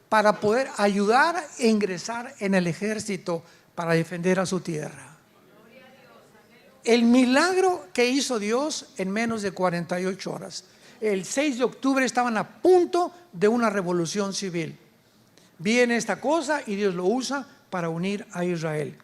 para poder ayudar e ingresar en el ejército para defender a su tierra. El milagro que hizo Dios en menos de 48 horas. El 6 de octubre estaban a punto de una revolución civil. Viene esta cosa y Dios lo usa para unir a Israel.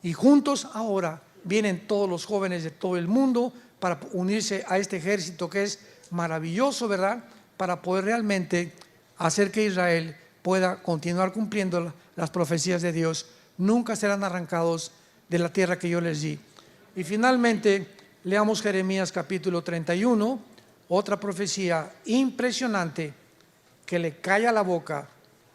Y juntos ahora vienen todos los jóvenes de todo el mundo para unirse a este ejército que es maravilloso, ¿verdad? Para poder realmente hacer que Israel pueda continuar cumpliendo las profecías de Dios. Nunca serán arrancados de la tierra que yo les di. Y finalmente, leamos Jeremías capítulo 31, otra profecía impresionante que le calla la boca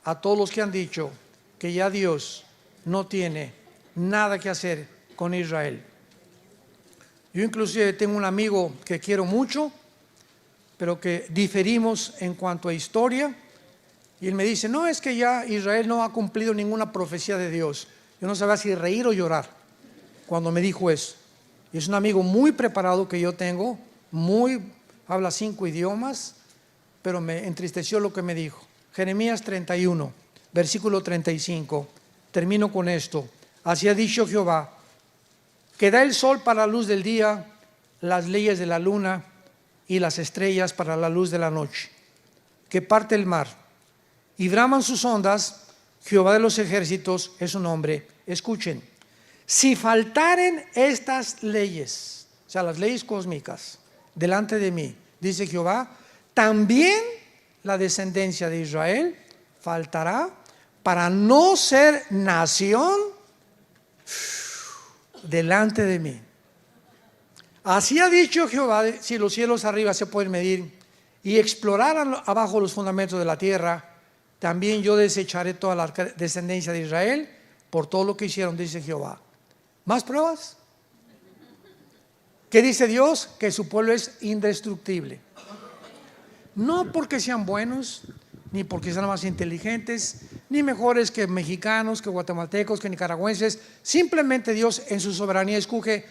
a todos los que han dicho que ya Dios no tiene nada que hacer con Israel. Yo inclusive tengo un amigo que quiero mucho, pero que diferimos en cuanto a historia, y él me dice, no, es que ya Israel no ha cumplido ninguna profecía de Dios. Yo no sabía si reír o llorar cuando me dijo eso. Y es un amigo muy preparado que yo tengo, habla 5 idiomas, pero me entristeció lo que me dijo. Jeremías 31, versículo 35, termino con esto. Así ha dicho Jehová, que da el sol para la luz del día, las leyes de la luna y las estrellas para la luz de la noche, que parte el mar y braman sus ondas. Jehová de los ejércitos es su nombre. Escuchen, si faltaren estas leyes, o sea, las leyes cósmicas, delante de mí, dice Jehová, también la descendencia de Israel faltará para no ser nación delante de mí. Así ha dicho Jehová, si los cielos arriba se pueden medir y exploraran abajo los fundamentos de la tierra, también yo desecharé toda la descendencia de Israel por todo lo que hicieron, dice Jehová. ¿Más pruebas? ¿Qué dice Dios? Que su pueblo es indestructible. No porque sean buenos, ni porque sean más inteligentes, ni mejores que mexicanos, que guatemaltecos, que nicaragüenses. Simplemente Dios en su soberanía escoge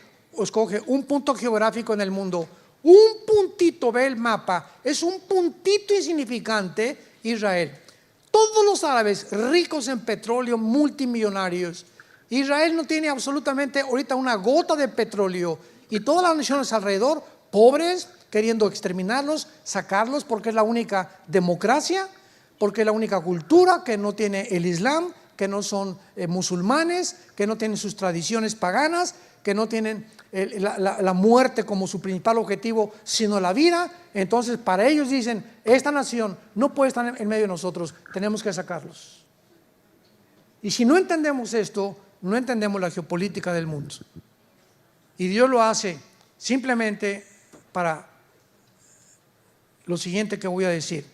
un punto geográfico en el mundo. Un puntito, ve el mapa, es un puntito insignificante, Israel. Todos los árabes ricos en petróleo, multimillonarios. Israel no tiene absolutamente ahorita una gota de petróleo, y todas las naciones alrededor, pobres, queriendo exterminarlos, sacarlos, porque es la única democracia, porque es la única cultura que no tiene el Islam, que no son musulmanes, que no tienen sus tradiciones paganas, que no tienen la muerte como su principal objetivo, sino la vida. Entonces para ellos dicen, esta nación no puede estar en medio de nosotros, tenemos que sacarlos. Y si no entendemos esto, no entendemos la geopolítica del mundo. Y Dios lo hace simplemente para lo siguiente que voy a decir.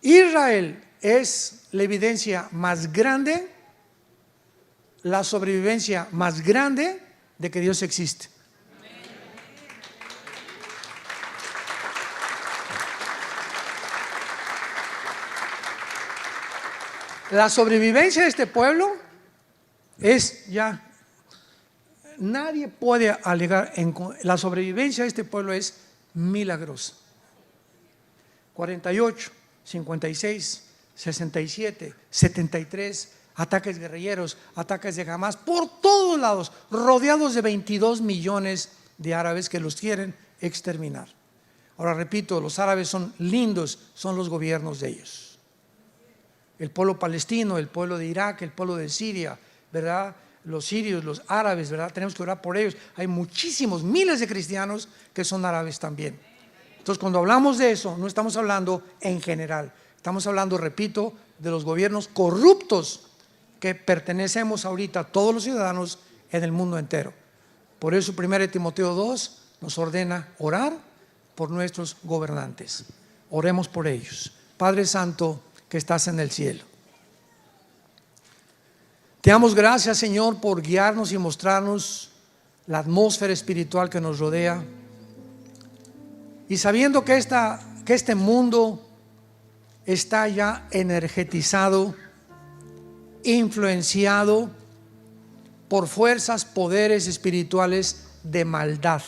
Israel es la evidencia más grande, la sobrevivencia más grande de que Dios existe. La sobrevivencia de este pueblo es ya, nadie puede alegar, la sobrevivencia de este pueblo es milagrosa. 48, 56, 67, 73, ataques guerrilleros, ataques de Hamas, por todos lados, rodeados de 22 millones de árabes que los quieren exterminar. Ahora repito, los árabes son lindos, son los gobiernos de ellos. El pueblo palestino, el pueblo de Irak, el pueblo de Siria, ¿verdad? Los sirios, los árabes, ¿verdad? Tenemos que orar por ellos. Hay muchísimos, miles de cristianos que son árabes también. Entonces, cuando hablamos de eso, no estamos hablando en general. Estamos hablando, repito, de los gobiernos corruptos que pertenecemos ahorita todos los ciudadanos en el mundo entero. Por eso 1 Timoteo 2 nos ordena orar por nuestros gobernantes. Oremos por ellos. Padre Santo que estás en el cielo, te damos gracias, Señor, por guiarnos y mostrarnos la atmósfera espiritual que nos rodea. Y sabiendo que este mundo está ya energetizado, influenciado por fuerzas, poderes espirituales de maldad.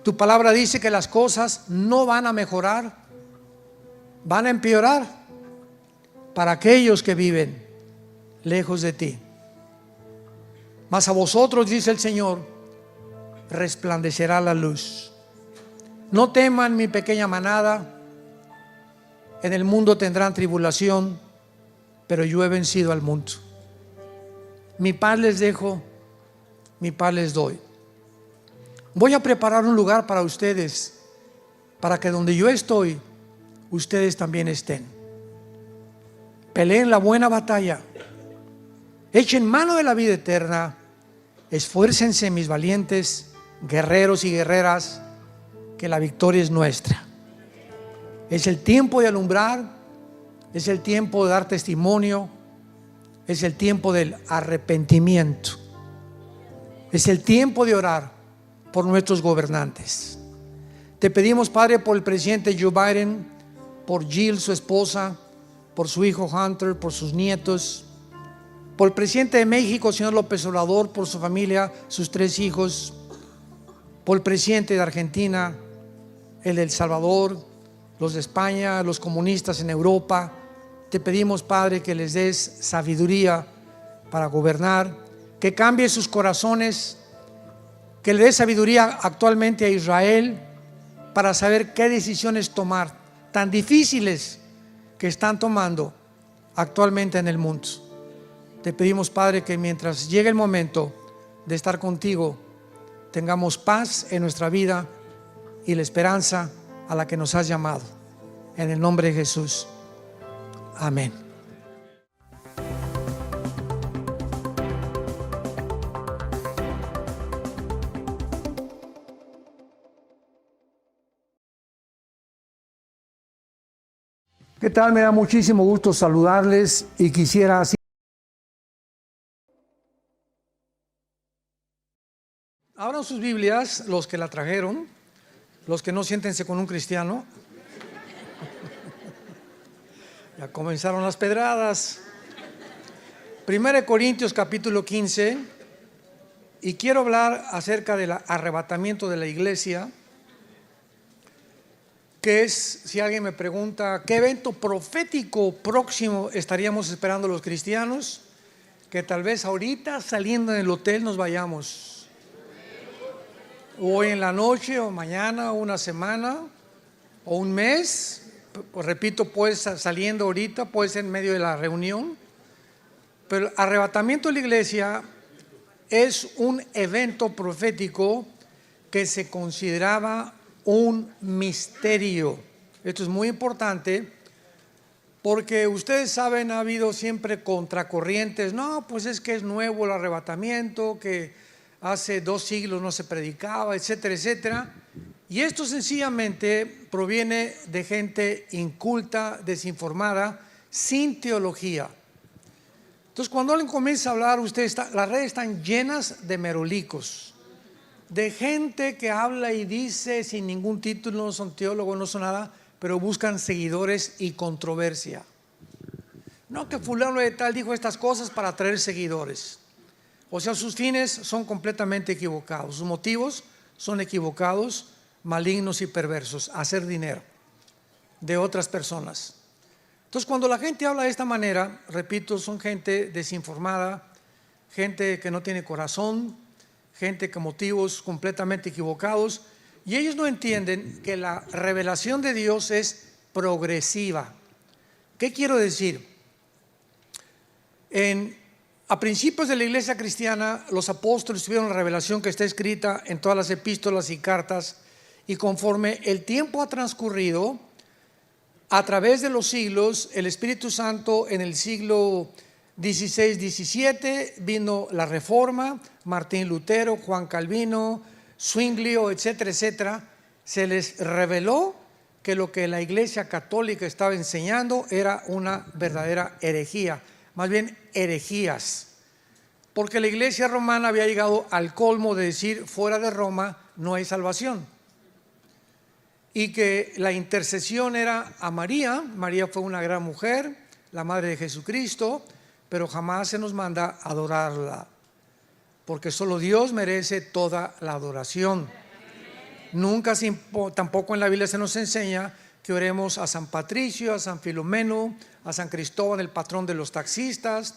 Tu palabra dice que las cosas no van a mejorar, van a empeorar para aquellos que viven lejos de ti. Mas a vosotros, dice el Señor, resplandecerá la luz. No teman, mi pequeña manada, en el mundo tendrán tribulación, pero yo he vencido al mundo. Mi paz les dejo, mi paz les doy. Voy a preparar un lugar para ustedes, para que donde yo estoy, ustedes también estén. Peleen la buena batalla, echen mano de la vida eterna, esfuércense, mis valientes guerreros y guerreras, que la victoria es nuestra. Es el tiempo de alumbrar, es el tiempo de dar testimonio, es el tiempo del arrepentimiento, es el tiempo de orar por nuestros gobernantes. Te pedimos, Padre, por el presidente Joe Biden, por Jill, su esposa, por su hijo Hunter, por sus nietos, por el presidente de México, señor López Obrador, por su familia, sus 3 hijos, por el presidente de Argentina, el de El Salvador, los de España, los comunistas en Europa. Te pedimos, Padre, que les des sabiduría para gobernar, que cambie sus corazones, que le des sabiduría actualmente a Israel para saber qué decisiones tomar, tan difíciles que están tomando actualmente en el mundo. Te pedimos, Padre, que mientras llegue el momento de estar contigo, tengamos paz en nuestra vida y la esperanza a la que nos has llamado. En el nombre de Jesús. Amén. ¿Qué tal? Me da muchísimo gusto saludarles y quisiera así. Abran sus Biblias, los que la trajeron, los que no, siéntense con un cristiano. Ya comenzaron las pedradas. 1 Corintios capítulo 15, y quiero hablar acerca del arrebatamiento de la iglesia, que es, si alguien me pregunta, ¿qué evento profético próximo estaríamos esperando los cristianos? Que tal vez ahorita saliendo del hotel nos vayamos. Hoy en la noche, o mañana, o una semana, o un mes. Pues repito, pues saliendo ahorita, puede ser en medio de la reunión. Pero el arrebatamiento de la iglesia es un evento profético que se consideraba un misterio. Esto es muy importante porque ustedes saben, ha habido siempre contracorrientes. No, pues es que es nuevo el arrebatamiento, que hace 2 siglos no se predicaba, etcétera, etcétera. Y esto sencillamente proviene de gente inculta, desinformada, sin teología. Entonces, cuando alguien comienza a hablar, las redes están llenas de merolicos, de gente que habla y dice sin ningún título, no son teólogos, no son nada, pero buscan seguidores y controversia. No, que fulano de tal dijo estas cosas para atraer seguidores. O sea, sus fines son completamente equivocados, sus motivos son equivocados, malignos y perversos, hacer dinero de otras personas. Entonces, cuando la gente habla de esta manera, repito, son gente desinformada, gente que no tiene corazón, gente con motivos completamente equivocados, y ellos no entienden que la revelación de Dios es progresiva. ¿Qué quiero decir? A principios de la iglesia cristiana, los apóstoles tuvieron la revelación que está escrita en todas las epístolas y cartas, y conforme el tiempo ha transcurrido, a través de los siglos, el Espíritu Santo en el siglo XVI, XVII vino la Reforma, Martín Lutero, Juan Calvino, Zwinglio, etcétera, etcétera. Se les reveló que lo que la Iglesia Católica estaba enseñando era una verdadera herejía, más bien herejías, porque la Iglesia romana había llegado al colmo de decir fuera de Roma no hay salvación, y que la intercesión era a María. María fue una gran mujer, la madre de Jesucristo, pero jamás se nos manda a adorarla, porque solo Dios merece toda la adoración. Nunca, tampoco en la Biblia se nos enseña que oremos a San Patricio, a San Filomeno, a San Cristóbal, el patrón de los taxistas,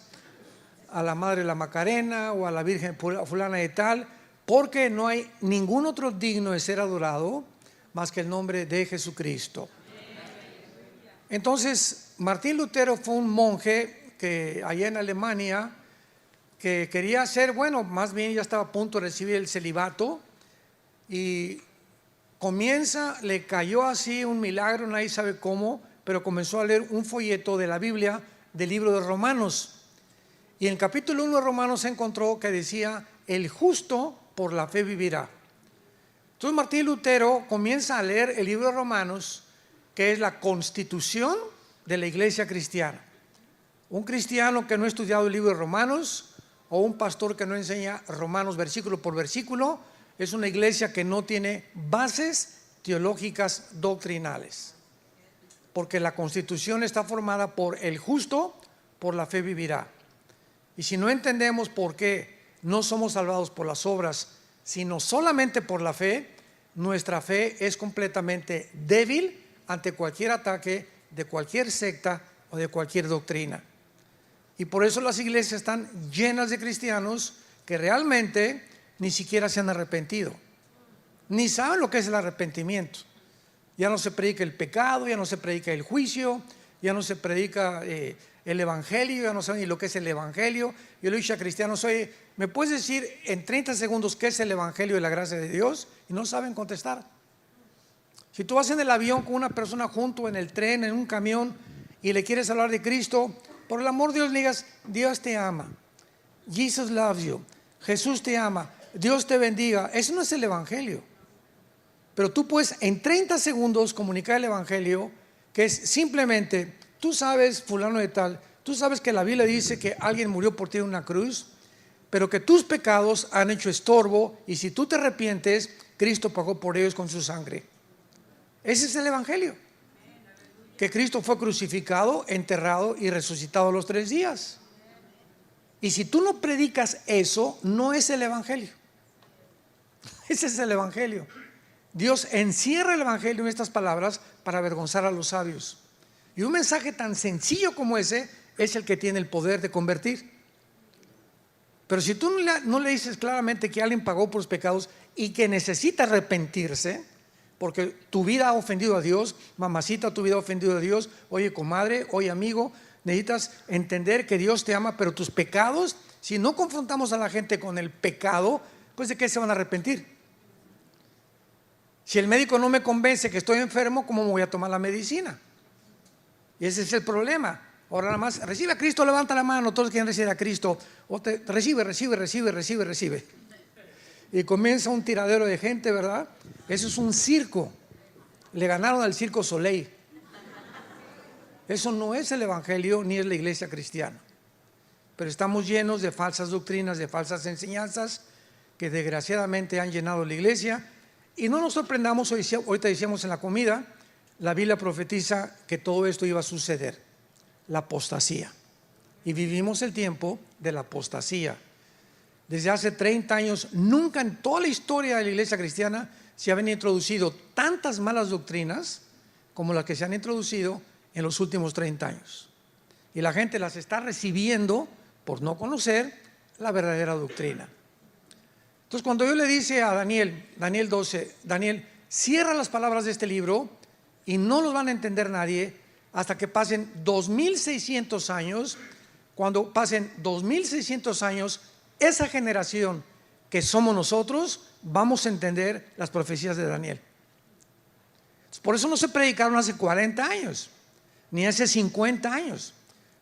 a la Madre la Macarena o a la Virgen fulana de tal, porque no hay ningún otro digno de ser adorado más que el nombre de Jesucristo. Entonces, Martín Lutero fue un monje que allá en Alemania, que quería ser, bueno, más bien ya estaba a punto de recibir el celibato, y le cayó así un milagro, nadie sabe cómo, pero comenzó a leer un folleto de la Biblia, del libro de Romanos, y en el capítulo 1 de Romanos se encontró que decía: el justo por la fe vivirá. Entonces Martín Lutero comienza a leer el libro de Romanos, que es la constitución de la iglesia cristiana. Un cristiano que no ha estudiado el libro de Romanos, o un pastor que no enseña Romanos versículo por versículo, es una iglesia que no tiene bases teológicas doctrinales, porque la constitución está formada por el justo por la fe vivirá. Y si no entendemos por qué no somos salvados por las obras, sino solamente por la fe, nuestra fe es completamente débil ante cualquier ataque de cualquier secta o de cualquier doctrina. Y por eso las iglesias están llenas de cristianos que realmente ni siquiera se han arrepentido, ni saben lo que es el arrepentimiento. Ya no se predica el pecado, ya no se predica el juicio, ya no se predica el evangelio, ya no saben ni lo que es el evangelio. Yo le he dicho a cristianos: oye, ¿me puedes decir en 30 segundos qué es el evangelio de la gracia de Dios? Y no saben contestar. Si tú vas en el avión con una persona junto, en el tren, en un camión, y le quieres hablar de Cristo, por el amor de Dios le digas: Dios te ama, Jesus loves you, Jesús te ama, Dios te bendiga. Eso no es el evangelio. Pero tú puedes en 30 segundos comunicar el evangelio que es simplemente, tú sabes, fulano de tal, tú sabes que la Biblia dice que alguien murió por ti en una cruz, pero que tus pecados han hecho estorbo, y si tú te arrepientes, Cristo pagó por ellos con su sangre. Ese es el evangelio, que Cristo fue crucificado, enterrado y resucitado a los 3 días. Y si tú no predicas eso, no es el evangelio. Ese es el evangelio. Dios encierra el evangelio en estas palabras para avergonzar a los sabios. Y un mensaje tan sencillo como ese es el que tiene el poder de convertir. Pero si tú no le dices claramente que alguien pagó por los pecados y que necesita arrepentirse, porque tu vida ha ofendido a Dios, mamacita, tu vida ha ofendido a Dios, oye comadre, oye amigo, necesitas entender que Dios te ama, pero tus pecados, si no confrontamos a la gente con el pecado, pues ¿de qué se van a arrepentir? Si el médico no me convence que estoy enfermo, ¿cómo me voy a tomar la medicina? Y ese es el problema. Ahora nada más, recibe a Cristo, levanta la mano, todos quieren recibir a Cristo, recibe. Y comienza un tiradero de gente, ¿verdad? Eso es un circo. Le ganaron al Circo Soleil. Eso no es el evangelio ni es la iglesia cristiana. Pero estamos llenos de falsas doctrinas, de falsas enseñanzas que desgraciadamente han llenado la iglesia. Y no nos sorprendamos, ahorita decíamos en la comida, la Biblia profetiza que todo esto iba a suceder, la apostasía. Y vivimos el tiempo de la apostasía. Desde hace 30 años, nunca en toda la historia de la iglesia cristiana se habían introducido tantas malas doctrinas como las que se han introducido en los últimos 30 años. Y la gente las está recibiendo por no conocer la verdadera doctrina. Entonces, cuando yo le dice a Daniel 12, Daniel, cierra las palabras de este libro y no los van a entender nadie hasta que pasen 2600 años. Cuando pasen 2600 años, esa generación que somos nosotros, vamos a entender las profecías de Daniel. Por eso no se predicaron hace 40 años, ni hace 50 años.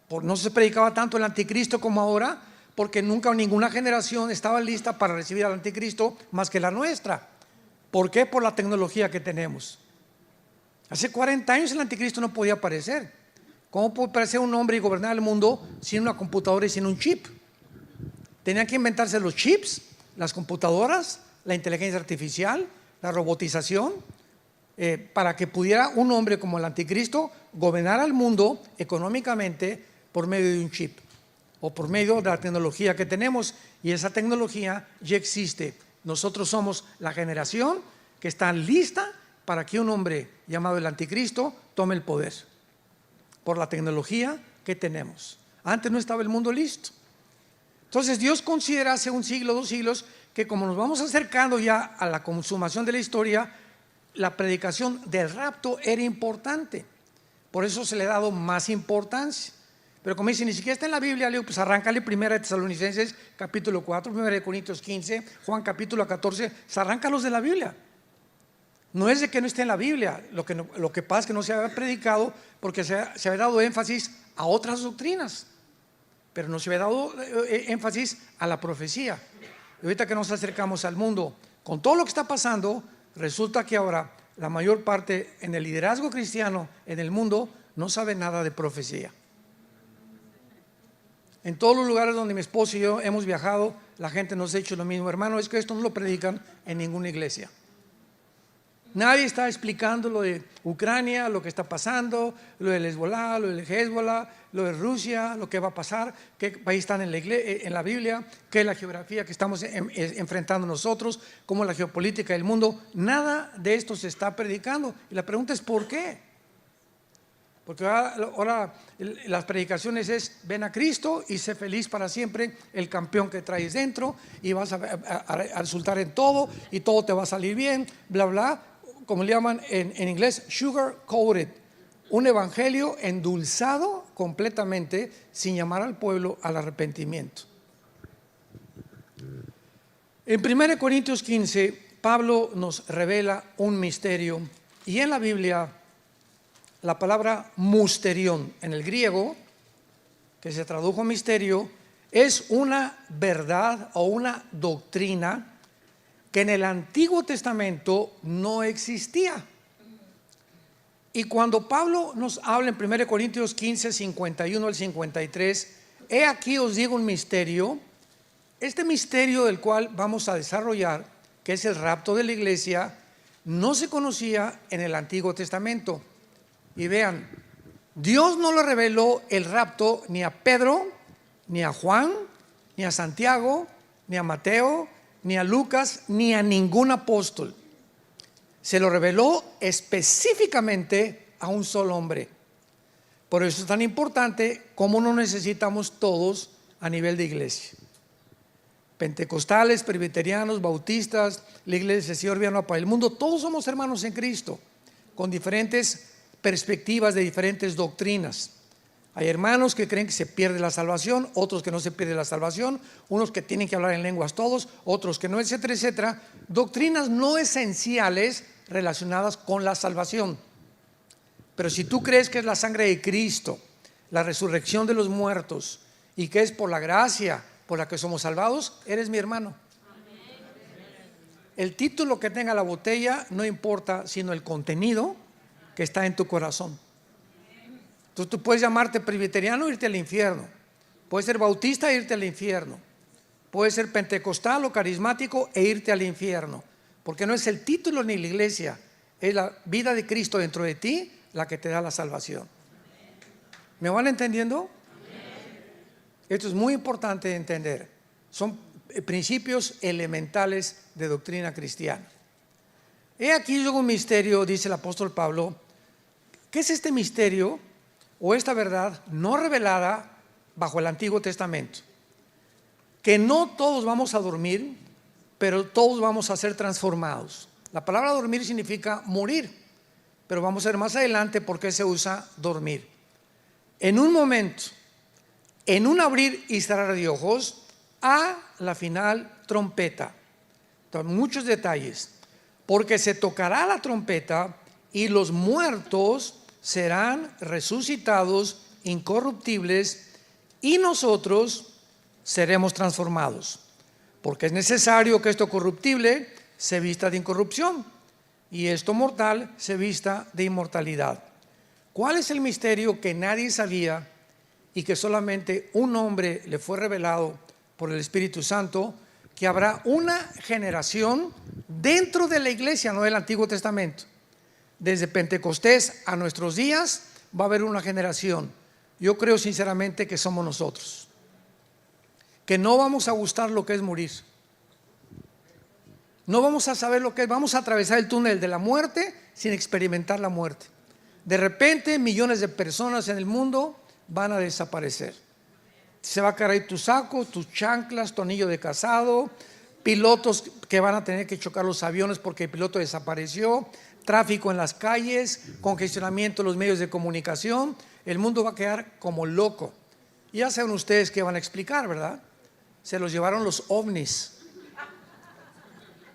No se predicaba tanto el anticristo como ahora, porque nunca ninguna generación estaba lista para recibir al anticristo más que la nuestra. ¿Por qué? Por la tecnología que tenemos. Hace 40 años el anticristo no podía aparecer. ¿Cómo puede aparecer un hombre y gobernar el mundo sin una computadora y sin un chip? Tenían que inventarse los chips, las computadoras, la inteligencia artificial, la robotización, para que pudiera un hombre como el anticristo gobernar al mundo económicamente por medio de un chip o por medio de la tecnología que tenemos. Y esa tecnología ya existe. Nosotros somos la generación que está lista para que un hombre llamado el anticristo tome el poder por la tecnología que tenemos. Antes no estaba el mundo listo. Entonces Dios considera hace un siglo, 2 siglos, que como nos vamos acercando ya a la consumación de la historia, la predicación del rapto era importante. Por eso se le ha dado más importancia. Pero como dice, ni siquiera está en la Biblia, le digo, pues arráncale 1 Tesalonicenses capítulo 4, 1 Corintios 15, Juan capítulo 14, se arráncalos de la Biblia. No es de que no esté en la Biblia, lo que pasa es que no se había predicado porque se había dado énfasis a otras doctrinas, pero no se había dado énfasis a la profecía. Y ahorita que nos acercamos al mundo, con todo lo que está pasando, resulta que ahora la mayor parte en el liderazgo cristiano en el mundo no sabe nada de profecía. En todos los lugares donde mi esposo y yo hemos viajado, la gente nos ha dicho lo mismo: hermano, es que esto no lo predican en ninguna iglesia. Nadie está explicando lo de Ucrania, lo que está pasando, lo del Hezbollah, lo del Hezbollah, lo de Rusia, lo que va a pasar, qué país están en la Biblia, qué es la geografía que estamos enfrentando nosotros, cómo es la geopolítica del mundo. Nada de esto se está predicando. Y la pregunta es ¿por qué? Porque ahora las predicaciones es: ven a Cristo y sé feliz para siempre, el campeón que traes dentro, y vas a resultar en todo y todo te va a salir bien, bla bla, como le llaman en inglés, sugar coated, un evangelio endulzado completamente sin llamar al pueblo al arrepentimiento. En 1 Corintios 15 Pablo nos revela un misterio, y en la Biblia la palabra musterión en el griego, que se tradujo misterio, es una verdad o una doctrina que en el Antiguo Testamento no existía. Y cuando Pablo nos habla en 1 Corintios 15, 51 al 53, he aquí os digo un misterio, este misterio del cual vamos a desarrollar, que es el rapto de la iglesia, no se conocía en el Antiguo Testamento. Y vean, Dios no le reveló el rapto ni a Pedro, ni a Juan, ni a Santiago, ni a Mateo, ni a Lucas, ni a ningún apóstol. Se lo reveló específicamente a un solo hombre. Por eso es tan importante cómo nos necesitamos todos a nivel de iglesia. Pentecostales, presbiterianos, bautistas, la iglesia del Señor Viano para el mundo, todos somos hermanos en Cristo, con diferentes perspectivas de diferentes doctrinas. Hay hermanos que creen que se pierde la salvación, otros que no se pierde la salvación, unos que tienen que hablar en lenguas todos, otros que no, etcétera, etcétera. Doctrinas no esenciales relacionadas con la salvación. Pero si tú crees que es la sangre de Cristo, la resurrección de los muertos, y que es por la gracia por la que somos salvados, eres mi hermano. El título que tenga la botella no importa, sino el contenido que está en tu corazón. Entonces tú puedes llamarte presbiteriano e irte al infierno, puedes ser bautista e irte al infierno, puedes ser pentecostal o carismático e irte al infierno, porque no es el título ni la iglesia, es la vida de Cristo dentro de ti la que te da la salvación. ¿Me van entendiendo? Esto es muy importante de entender. Son principios elementales de doctrina cristiana. He aquí luego un misterio, dice el apóstol Pablo. ¿Qué es este misterio o esta verdad no revelada bajo el Antiguo Testamento? Que no todos vamos a dormir, pero todos vamos a ser transformados. La palabra dormir significa morir, pero vamos a ver más adelante por qué se usa dormir. En un momento, en un abrir y cerrar de ojos, a la final trompeta. Entonces, muchos detalles. Porque se tocará la trompeta y los muertos serán resucitados incorruptibles y nosotros seremos transformados. Porque es necesario que esto corruptible se vista de incorrupción y esto mortal se vista de inmortalidad. ¿Cuál es el misterio que nadie sabía y que solamente un hombre le fue revelado por el Espíritu Santo? Que habrá una generación dentro de la iglesia, no del Antiguo Testamento. Desde Pentecostés a nuestros días va a haber una generación. Yo creo sinceramente que somos nosotros, que no vamos a gustar lo que es morir. No vamos a saber lo que es. Vamos a atravesar el túnel de la muerte sin experimentar la muerte. De repente millones de personas en el mundo van a desaparecer. Se va a caer ahí tu saco, tus chanclas, tu anillo de casado, pilotos que van a tener que chocar los aviones porque el piloto desapareció, tráfico en las calles, congestionamiento en los medios de comunicación. El mundo va a quedar como loco. Y ya saben ustedes qué van a explicar, ¿verdad? Se los llevaron los ovnis.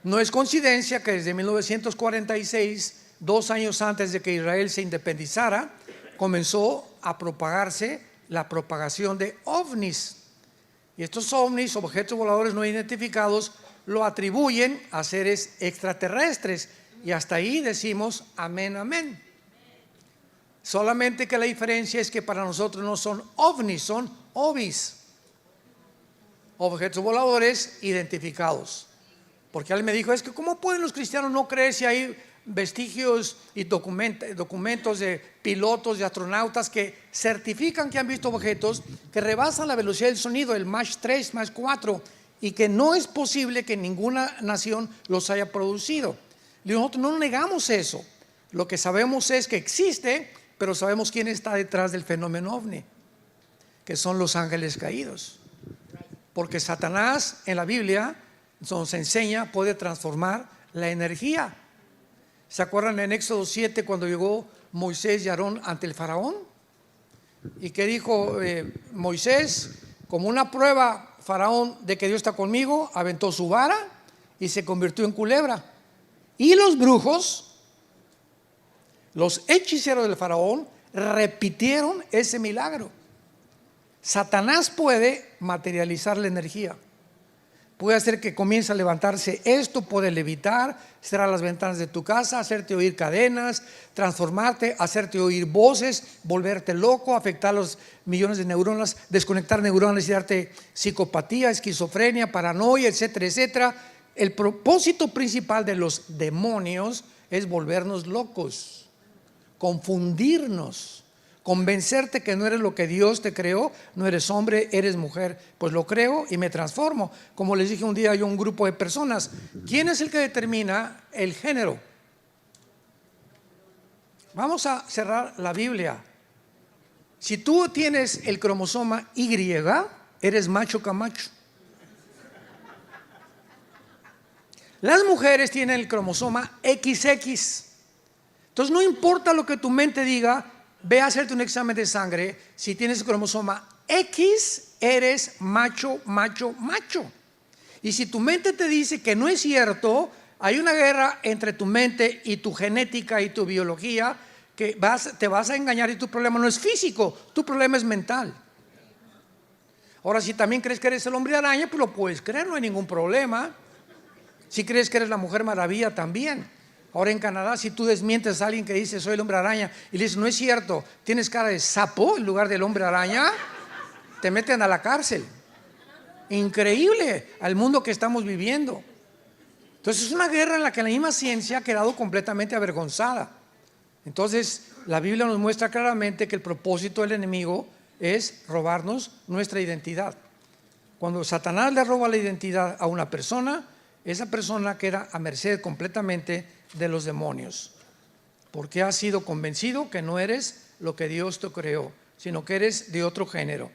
No es coincidencia que desde 1946, 2 años antes de que Israel se independizara, comenzó a propagarse la propagación de ovnis. Y estos ovnis, objetos voladores no identificados, lo atribuyen a seres extraterrestres. Y hasta ahí decimos amén, amén. Solamente que la diferencia es que para nosotros no son ovnis, son ovis, objetos voladores identificados. Porque alguien me dijo, es que ¿cómo pueden los cristianos no creer si hay vestigios y documentos de pilotos, de astronautas que certifican que han visto objetos que rebasan la velocidad del sonido, el Mach 3, Mach 4, y que no es posible que ninguna nación los haya producido? Y nosotros no negamos eso. Lo que sabemos es que existe, pero sabemos quién está detrás del fenómeno ovni, que son los ángeles caídos. Porque Satanás en la Biblia nos enseña, puede transformar la energía. ¿Se acuerdan en Éxodo 7 cuando llegó Moisés y Aarón ante el faraón? ¿Y qué dijo Moisés? Como una prueba, faraón, de que Dios está conmigo, aventó su vara y se convirtió en culebra. Y los brujos, los hechiceros del faraón, repitieron ese milagro. Satanás puede materializar la energía, puede hacer que comience a levantarse esto, puede levitar, cerrar las ventanas de tu casa, hacerte oír cadenas, transformarte, hacerte oír voces, volverte loco, afectar los millones de neuronas, desconectar neuronas y darte psicopatía, esquizofrenia, paranoia, etcétera, etcétera. El propósito principal de los demonios es volvernos locos, confundirnos, convencerte que no eres lo que Dios te creó, no eres hombre, eres mujer. Pues lo creo y me transformo. Como les dije un día yo a un grupo de personas, ¿quién es el que determina el género? Vamos a cerrar la Biblia. Si tú tienes el cromosoma Y, eres macho camacho. Las mujeres tienen el cromosoma XX. Entonces no importa lo que tu mente diga, ve a hacerte un examen de sangre. Si tienes el cromosoma X, eres macho, macho, macho. Y si tu mente te dice que no es cierto, hay una guerra entre tu mente y tu genética y tu biología, que te vas a engañar, y tu problema no es físico, tu problema es mental. Ahora, si también crees que eres el hombre araña, pues lo puedes creer, no hay ningún problema. Si crees que eres la Mujer Maravilla, también. Ahora en Canadá, si tú desmientes a alguien que dice soy el hombre araña y le dices no es cierto, tienes cara de sapo en lugar del hombre araña, te meten a la cárcel. Increíble al mundo que estamos viviendo. Entonces es una guerra en la que la misma ciencia ha quedado completamente avergonzada. Entonces la Biblia nos muestra claramente que el propósito del enemigo es robarnos nuestra identidad. Cuando Satanás le roba la identidad a una persona, esa persona queda a merced completamente de los demonios, porque has sido convencido que no eres lo que Dios te creó, sino que eres de otro género.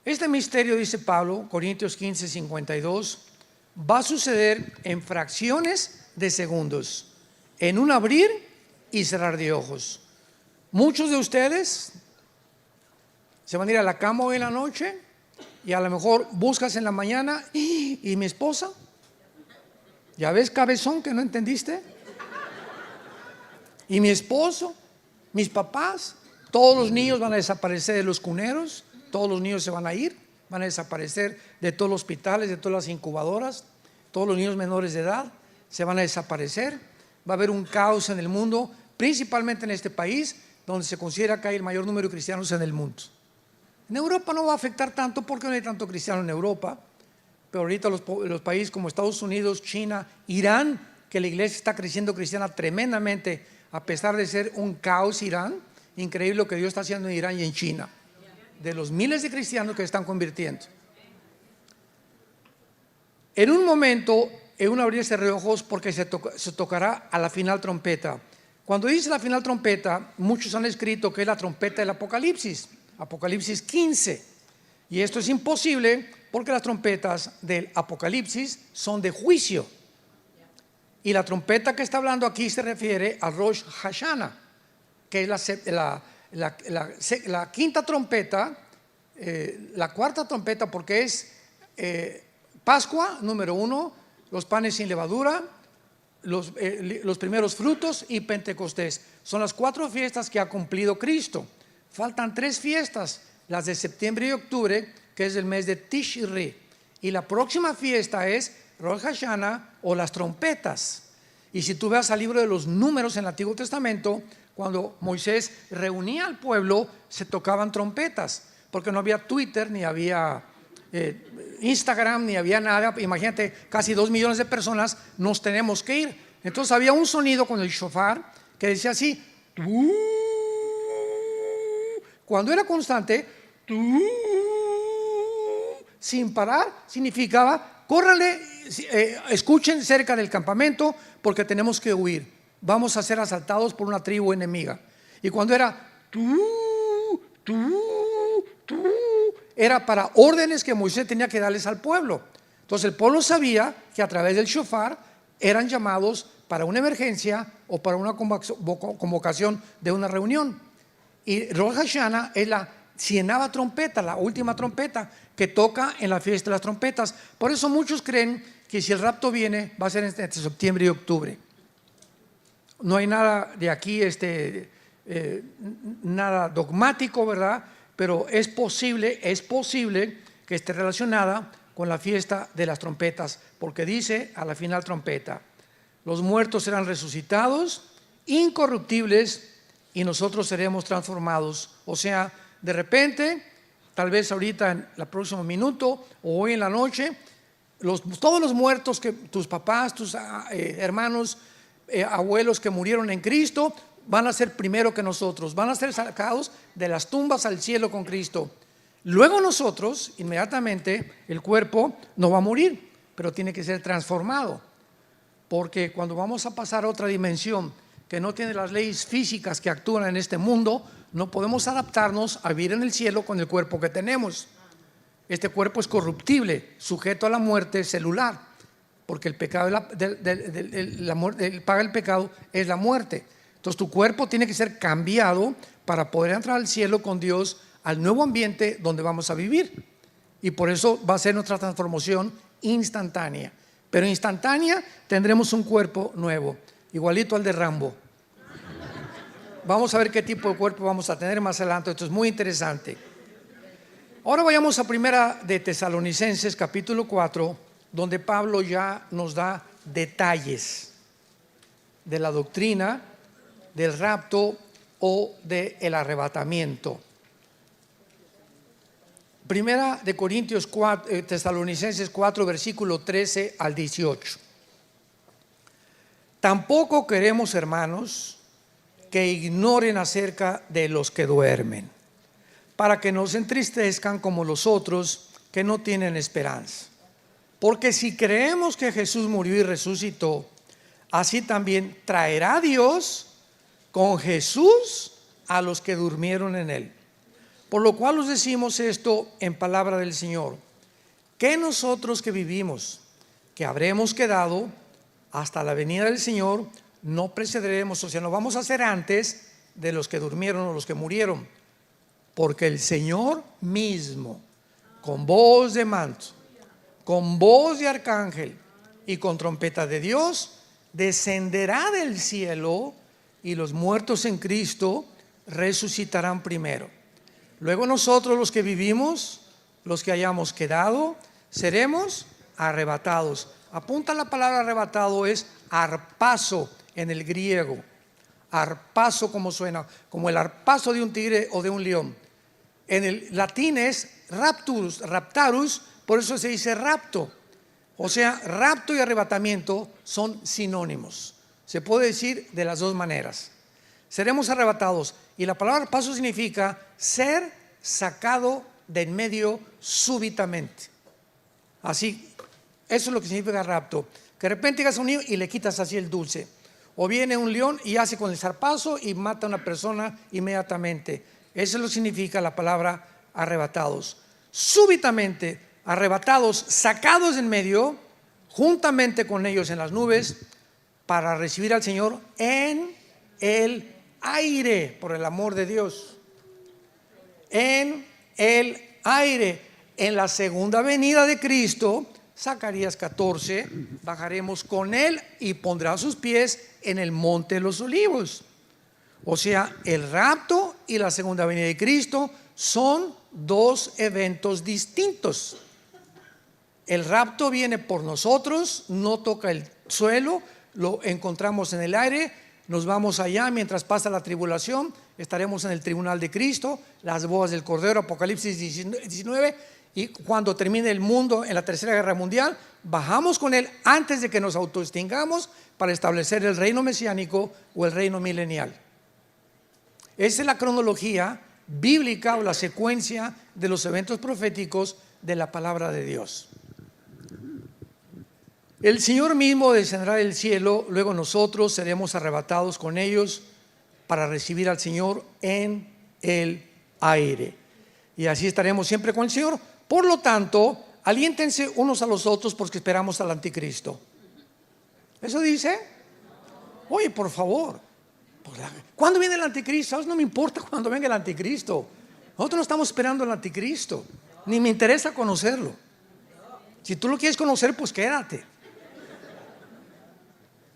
Este misterio, dice Pablo, Corintios 15, 52, va a suceder en fracciones de segundos, en un abrir y cerrar de ojos. Muchos de ustedes se van a ir a la cama hoy en la noche y a lo mejor buscas en la mañana y mi esposa. ¿Ya ves, cabezón, que no entendiste? Y mi esposo, mis papás, todos los niños van a desaparecer de los cuneros, todos los niños se van a ir, van a desaparecer de todos los hospitales, de todas las incubadoras, todos los niños menores de edad se van a desaparecer. Va a haber un caos en el mundo, principalmente en este país, donde se considera que hay el mayor número de cristianos en el mundo. En Europa no va a afectar tanto porque no hay tanto cristiano en Europa. Pero ahorita los países como Estados Unidos, China, Irán, que la iglesia está creciendo cristiana tremendamente, a pesar de ser un caos Irán, increíble lo que Dios está haciendo en Irán y en China, de los miles de cristianos que se están convirtiendo. En un momento, en un abrir y cerrar de ojos, porque se tocará a la final trompeta. Cuando dice la final trompeta, muchos han escrito que es la trompeta del Apocalipsis, Apocalipsis 15, y esto es imposible porque las trompetas del Apocalipsis son de juicio. Y la trompeta que está hablando aquí se refiere a Rosh Hashanah, que es la quinta trompeta, la cuarta trompeta, porque es Pascua, número 1, los panes sin levadura, los primeros frutos y Pentecostés. Son las 4 fiestas que ha cumplido Cristo. Faltan 3 fiestas, las de septiembre y octubre, que es el mes de Tishri, y la próxima fiesta es Rosh Hashanah o las trompetas. Y si tú ves al libro de los Números en el Antiguo Testamento, cuando Moisés reunía al pueblo, se tocaban trompetas, porque no había Twitter, ni había Instagram, ni había nada. Imagínate, casi 2 millones de personas, nos tenemos que ir. Entonces había un sonido con el shofar que decía así, cuando era constante, sin parar, significaba córranle, escuchen cerca del campamento porque tenemos que huir, vamos a ser asaltados por una tribu enemiga. Y cuando era era para órdenes que Moisés tenía que darles al pueblo. Entonces el pueblo sabía que a través del shofar eran llamados para una emergencia o para una convocación de una reunión. Y Rosh Hashanah es la 100ª trompeta, la última trompeta que toca en la fiesta de las trompetas. Por eso muchos creen que si el rapto viene va a ser entre septiembre y octubre. No hay nada de aquí, nada dogmático, ¿verdad? Pero es posible que esté relacionada con la fiesta de las trompetas, porque dice a la final trompeta: los muertos serán resucitados, incorruptibles, y nosotros seremos transformados. O sea, de repente, tal vez ahorita en el próximo minuto o hoy en la noche, todos los muertos, que tus papás, tus hermanos, abuelos que murieron en Cristo, van a ser primero que nosotros, van a ser sacados de las tumbas al cielo con Cristo. Luego nosotros, inmediatamente, el cuerpo no va a morir, pero tiene que ser transformado, porque cuando vamos a pasar a otra dimensión que no tiene las leyes físicas que actúan en este mundo, no podemos adaptarnos a vivir en el cielo con el cuerpo que tenemos. Este cuerpo es corruptible, sujeto a la muerte celular, porque el pecado, paga el pecado es la muerte. Entonces tu cuerpo tiene que ser cambiado para poder entrar al cielo con Dios, al nuevo ambiente donde vamos a vivir. Y por eso va a ser nuestra transformación instantánea. Pero instantánea tendremos un cuerpo nuevo, igualito al de Rambo. Vamos a ver qué tipo de cuerpo vamos a tener más adelante. Esto es muy interesante. Ahora vayamos a Primera de Tesalonicenses capítulo 4, donde Pablo ya nos da detalles de la doctrina del rapto o del arrebatamiento. Primera de Corintios 4, Tesalonicenses 4, versículo 13 al 18. Tampoco queremos, hermanos, que ignoren acerca de los que duermen, para que no se entristezcan como los otros que no tienen esperanza. Porque si creemos que Jesús murió y resucitó, así también traerá Dios con Jesús a los que durmieron en él. Por lo cual os decimos esto en palabra del Señor, que nosotros que vivimos, que habremos quedado hasta la venida del Señor, no precederemos, o sea, no vamos a ser antes de los que durmieron o los que murieron, porque el Señor mismo, con voz de mando, con voz de arcángel y con trompeta de Dios, descenderá del cielo, y los muertos en Cristo resucitarán primero. Luego nosotros, los que vivimos, los que hayamos quedado, seremos arrebatados. Apunta la palabra arrebatado, es arpazo en el griego. Arpazo, como suena, como el arpazo de un tigre o de un león. En el latín es rapturus, raptarus, por eso se dice rapto. O sea, rapto y arrebatamiento son sinónimos. Se puede decir de las dos maneras. Seremos arrebatados, y la palabra arpazo significa ser sacado de en medio súbitamente. Así, eso es lo que significa rapto. Que de repente llegas a un niño y le quitas así el dulce. O viene un león y hace con el zarpazo y mata a una persona inmediatamente. Eso lo significa la palabra arrebatados. Súbitamente, arrebatados, sacados en medio, juntamente con ellos en las nubes, para recibir al Señor en el aire, por el amor de Dios. En el aire, en la segunda venida de Cristo. Zacarías 14, bajaremos con él y pondrá sus pies en el monte de los olivos. O sea, el rapto y la segunda venida de Cristo son dos eventos distintos. El rapto viene por nosotros, no toca el suelo, lo encontramos en el aire, nos vamos allá mientras pasa la tribulación, estaremos en el tribunal de Cristo, las bodas del Cordero, Apocalipsis 19. Y cuando termine el mundo en la tercera guerra mundial, bajamos con él antes de que nos autoextingamos para establecer el reino mesiánico o el reino milenial. Esa es la cronología bíblica o la secuencia de los eventos proféticos de la palabra de Dios. El Señor mismo descenderá del cielo, luego nosotros seremos arrebatados con ellos para recibir al Señor en el aire. Y así estaremos siempre con el Señor. Por lo tanto, aliéntense unos a los otros porque esperamos al anticristo. ¿Eso dice? Oye, por favor, ¿cuándo viene el anticristo? No me importa cuándo venga el anticristo. Nosotros no estamos esperando al anticristo, ni me interesa conocerlo. Si tú lo quieres conocer, pues quédate.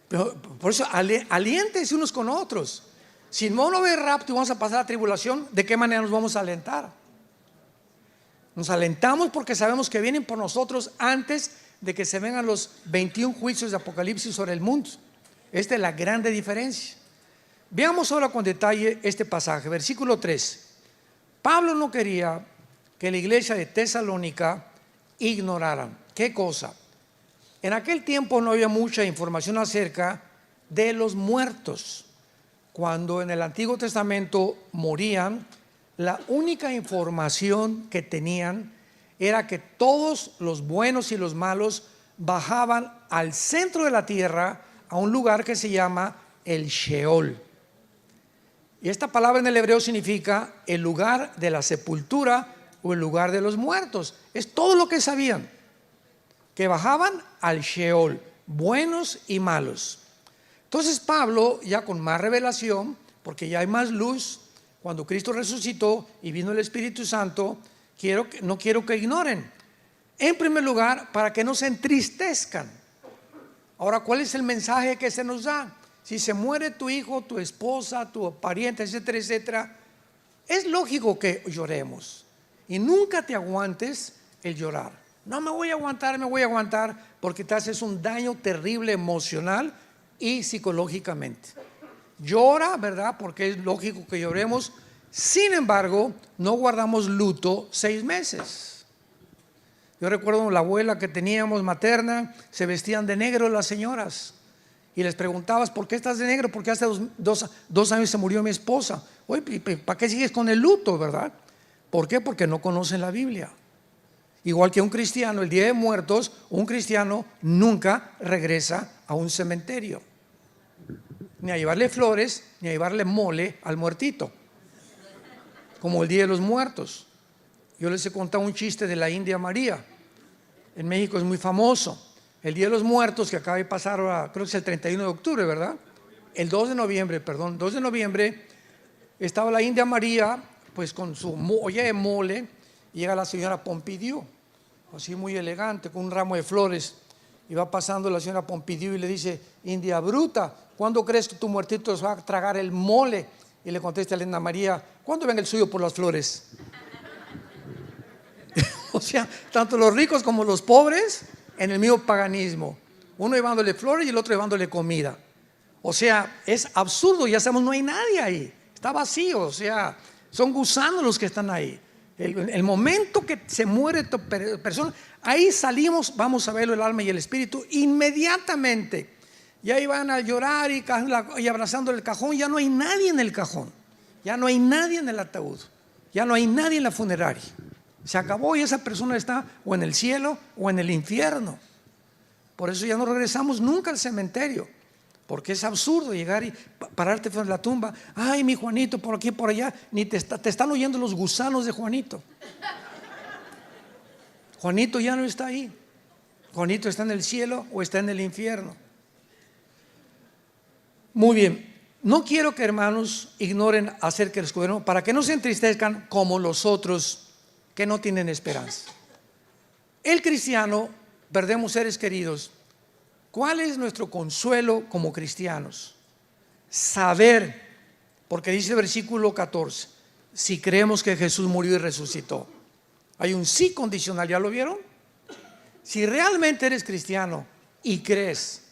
Pero por eso aliéntense unos con otros. Si no va a haber rapto y vamos a pasar la tribulación, ¿de qué manera nos vamos a alentar? Nos alentamos porque sabemos que vienen por nosotros antes de que se vengan los 21 juicios de Apocalipsis sobre el mundo. Esta es la grande diferencia. Veamos ahora con detalle este pasaje, versículo 3. Pablo no quería que la iglesia de Tesalónica ignorara. ¿Qué cosa? En aquel tiempo no había mucha información acerca de los muertos. Cuando en el Antiguo Testamento morían, la única información que tenían era que todos los buenos y los malos bajaban al centro de la tierra, a un lugar que se llama el Sheol. Y esta palabra en el hebreo significa el lugar de la sepultura o el lugar de los muertos. Es todo lo que sabían, que bajaban al Sheol, buenos y malos. Entonces Pablo, ya con más revelación, porque ya hay más luz, cuando Cristo resucitó y vino el Espíritu Santo, no quiero que ignoren. En primer lugar, para que no se entristezcan. Ahora, ¿cuál es el mensaje que se nos da? Si se muere tu hijo, tu esposa, tu pariente, etcétera, etcétera, es lógico que lloremos. Y nunca te aguantes el llorar. No me voy a aguantar, porque te haces un daño terrible emocional y psicológicamente. Llora, ¿verdad? Porque es lógico que lloremos. Sin embargo, no guardamos luto 6 meses. Yo recuerdo la abuela que teníamos materna, se vestían de negro las señoras. Y les preguntabas, ¿por qué estás de negro? Porque hace dos años se murió mi esposa. Oye, ¿para qué sigues con el luto, verdad? ¿Por qué? Porque no conocen la Biblia. Igual que un cristiano, el Día de Muertos, un cristiano nunca regresa a un cementerio, ni a llevarle flores, ni a llevarle mole al muertito, como el Día de los Muertos. Yo les he contado un chiste de la India María. En México es muy famoso. El Día de los Muertos, que acaba de pasar ahora, creo que es el 31 de octubre, ¿verdad? El 2 de noviembre, estaba la India María, pues con su olla de mole. Llega la señora Pompidou, así muy elegante, con un ramo de flores. Y va pasando la señora Pompidou y le dice: India bruta, ¿cuándo crees que tu muertito se va a tragar el mole? Y le contesta a la India María: ¿cuándo venga el suyo por las flores? O sea, tanto los ricos como los pobres en el mismo paganismo, uno llevándole flores y el otro llevándole comida. O sea, es absurdo. Ya sabemos, no hay nadie ahí, está vacío. O sea, son gusanos los que están ahí. El momento que se muere tu persona, ahí salimos, vamos a verlo, el alma y el espíritu inmediatamente. Y ahí van a llorar y abrazando el cajón. Ya no hay nadie en el cajón, ya no hay nadie en el ataúd, ya no hay nadie en la funeraria. Se acabó y esa persona está o en el cielo o en el infierno. Por eso ya no regresamos nunca al cementerio, porque es absurdo llegar y pararte frente a la tumba. Ay, mi Juanito, por aquí, por allá. Ni te están oyendo los gusanos de Juanito. Juanito ya no está ahí. Juanito está en el cielo o está en el infierno. Muy bien. No quiero que, hermanos, ignoren acerca del escudero, para que no se entristezcan como los otros que no tienen esperanza. El cristiano, perdemos seres queridos. ¿Cuál es nuestro consuelo como cristianos? Saber, porque dice el versículo 14, si creemos que Jesús murió y resucitó. Hay un sí condicional, ¿ya lo vieron? Si realmente eres cristiano y crees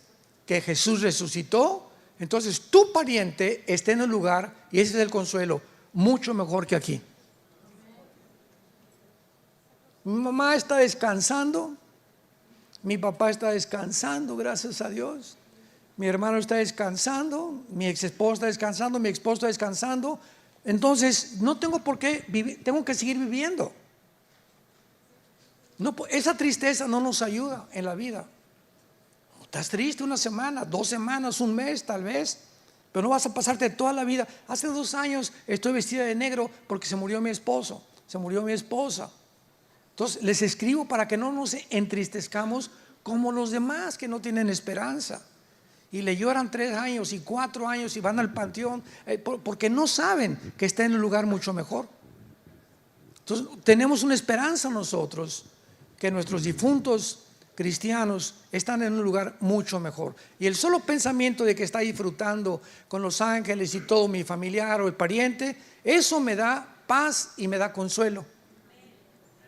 que Jesús resucitó, entonces tu pariente está en el lugar, y ese es el consuelo, mucho mejor que aquí. Mi mamá está descansando, mi papá está descansando, gracias a Dios. Mi hermano está descansando, mi ex esposa está descansando, mi esposo está descansando. Entonces no tengo por qué vivir, tengo que seguir viviendo. No, esa tristeza no nos ayuda en la vida. Estás triste una semana, 2 semanas, un mes tal vez, pero no vas a pasarte toda la vida. Hace 2 años estoy vestida de negro porque se murió mi esposo, se murió mi esposa. Entonces les escribo para que no nos entristezcamos como los demás que no tienen esperanza y le lloran 3 años y 4 años y van al panteón porque no saben que está en un lugar mucho mejor. Entonces tenemos una esperanza nosotros, que nuestros difuntos cristianos están en un lugar mucho mejor, y el solo pensamiento de que está disfrutando con los ángeles y todo mi familiar o el pariente, eso me da paz y me da consuelo.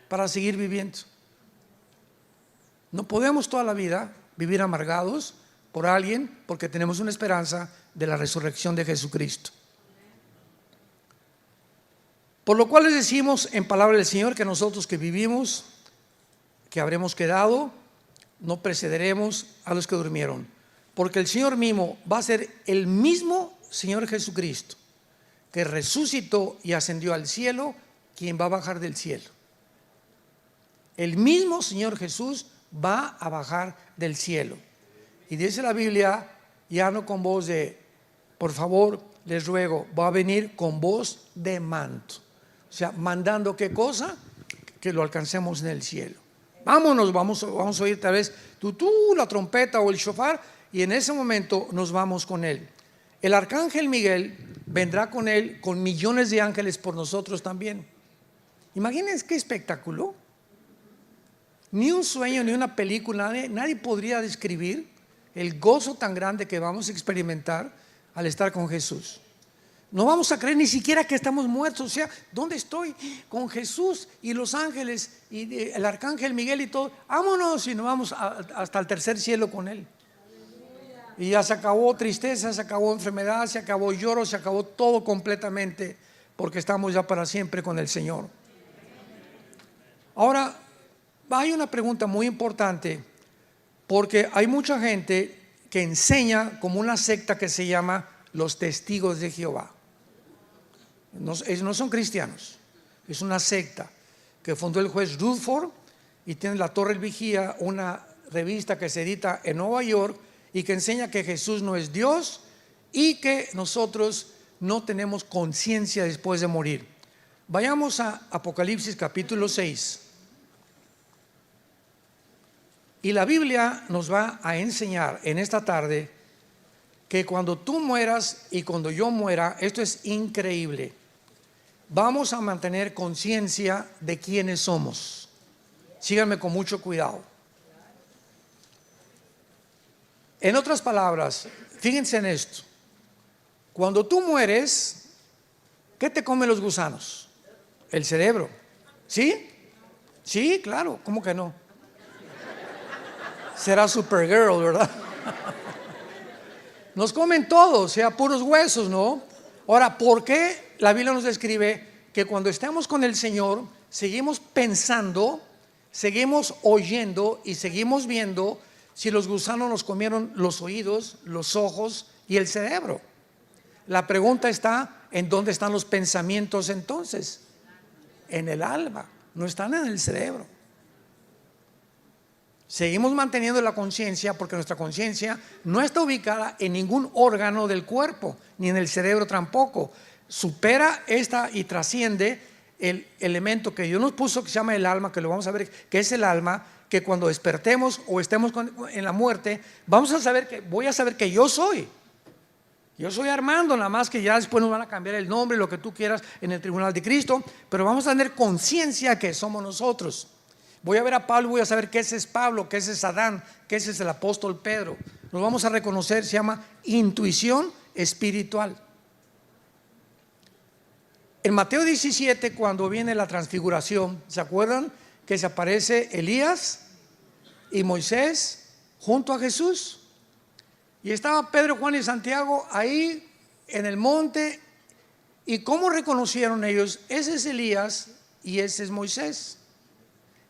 para seguir viviendo. No podemos toda la vida vivir amargados por alguien, porque tenemos una esperanza de la resurrección de Jesucristo. Por lo cual les decimos en palabra del Señor que nosotros que vivimos, que habremos quedado, no precederemos a los que durmieron, porque el Señor mismo va a ser el mismo Señor Jesucristo que resucitó y ascendió al cielo, quien va a bajar del cielo. El mismo Señor Jesús va a bajar del cielo. Y dice la Biblia, ya no con voz de, por favor, les ruego, va a venir con voz de manto. O sea, mandando ¿qué cosa? Que lo alcancemos en el cielo. Vámonos, vamos a oír tal vez la trompeta o el shofar, y en ese momento nos vamos con él. El arcángel Miguel vendrá con él, con millones de ángeles por nosotros también. Imagínense qué espectáculo. Ni un sueño, ni una película, nadie podría describir el gozo tan grande que vamos a experimentar al estar con Jesús. No vamos a creer ni siquiera que estamos muertos. O sea, ¿dónde estoy? Con Jesús y los ángeles y el arcángel Miguel y todo. Vámonos y nos vamos hasta el tercer cielo con él. Y ya se acabó tristeza, se acabó enfermedad, se acabó lloro, se acabó todo completamente, porque estamos ya para siempre con el Señor. Ahora, hay una pregunta muy importante, porque hay mucha gente que enseña como una secta que se llama los Testigos de Jehová. No son cristianos, es una secta que fundó el juez Rutherford, y tiene la Torre del Vigía, una revista que se edita en Nueva York y que enseña que Jesús no es Dios y que nosotros no tenemos conciencia después de morir. Vayamos a Apocalipsis capítulo 6. Y la Biblia nos va a enseñar en esta tarde que cuando tú mueras y cuando yo muera, esto es increíble, vamos a mantener conciencia de quiénes somos. Síganme con mucho cuidado. En otras palabras, fíjense en esto. Cuando tú mueres, ¿qué te comen los gusanos? El cerebro. ¿Sí? Sí, claro, ¿cómo que no? Será Supergirl, ¿verdad? Nos comen todo, o sea, puros huesos, ¿no? Ahora, ¿por qué la Biblia nos describe que cuando estemos con el Señor seguimos pensando, seguimos oyendo y seguimos viendo si los gusanos nos comieron los oídos, los ojos y el cerebro? La pregunta está, ¿en dónde están los pensamientos entonces? En el alma, no están en el cerebro. Seguimos manteniendo la conciencia porque nuestra conciencia no está ubicada en ningún órgano del cuerpo, ni en el cerebro tampoco. Supera esta y trasciende el elemento que Dios nos puso, que se llama el alma, que lo vamos a ver, que es el alma, que cuando despertemos o estemos en la muerte, voy a saber que yo soy. Yo soy Armando, nada más que ya después nos van a cambiar el nombre, lo que tú quieras, en el tribunal de Cristo, pero vamos a tener conciencia que somos nosotros. Voy a ver a Pablo, voy a saber que ese es Pablo, que ese es Adán, que ese es el apóstol Pedro. Nos vamos a reconocer, se llama intuición espiritual. En Mateo 17, cuando viene la transfiguración, ¿se acuerdan que se aparece Elías y Moisés junto a Jesús? Y estaba Pedro, Juan y Santiago ahí en el monte. ¿Y cómo reconocieron ellos? Ese es Elías y ese es Moisés,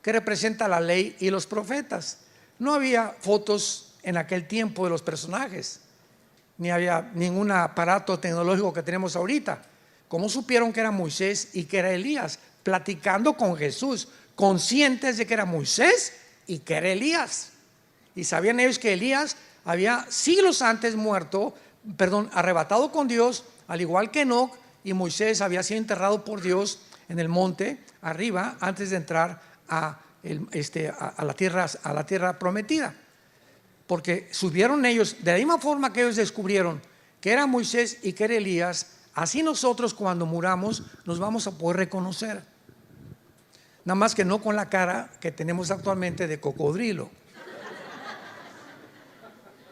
que representa la ley y los profetas. No había fotos en aquel tiempo de los personajes, ni había ningún aparato tecnológico que tenemos ahorita. ¿Cómo supieron que era Moisés y que era Elías? Platicando con Jesús, conscientes de que era Moisés y que era Elías. Y sabían ellos que Elías había siglos antes arrebatado con Dios, al igual que Enoc, y Moisés había sido enterrado por Dios en el monte arriba antes de entrar a la tierra prometida, porque subieron ellos de la misma forma que ellos descubrieron que era Moisés y que era Elías. Así nosotros cuando muramos nos vamos a poder reconocer, nada más que no con la cara que tenemos actualmente de cocodrilo,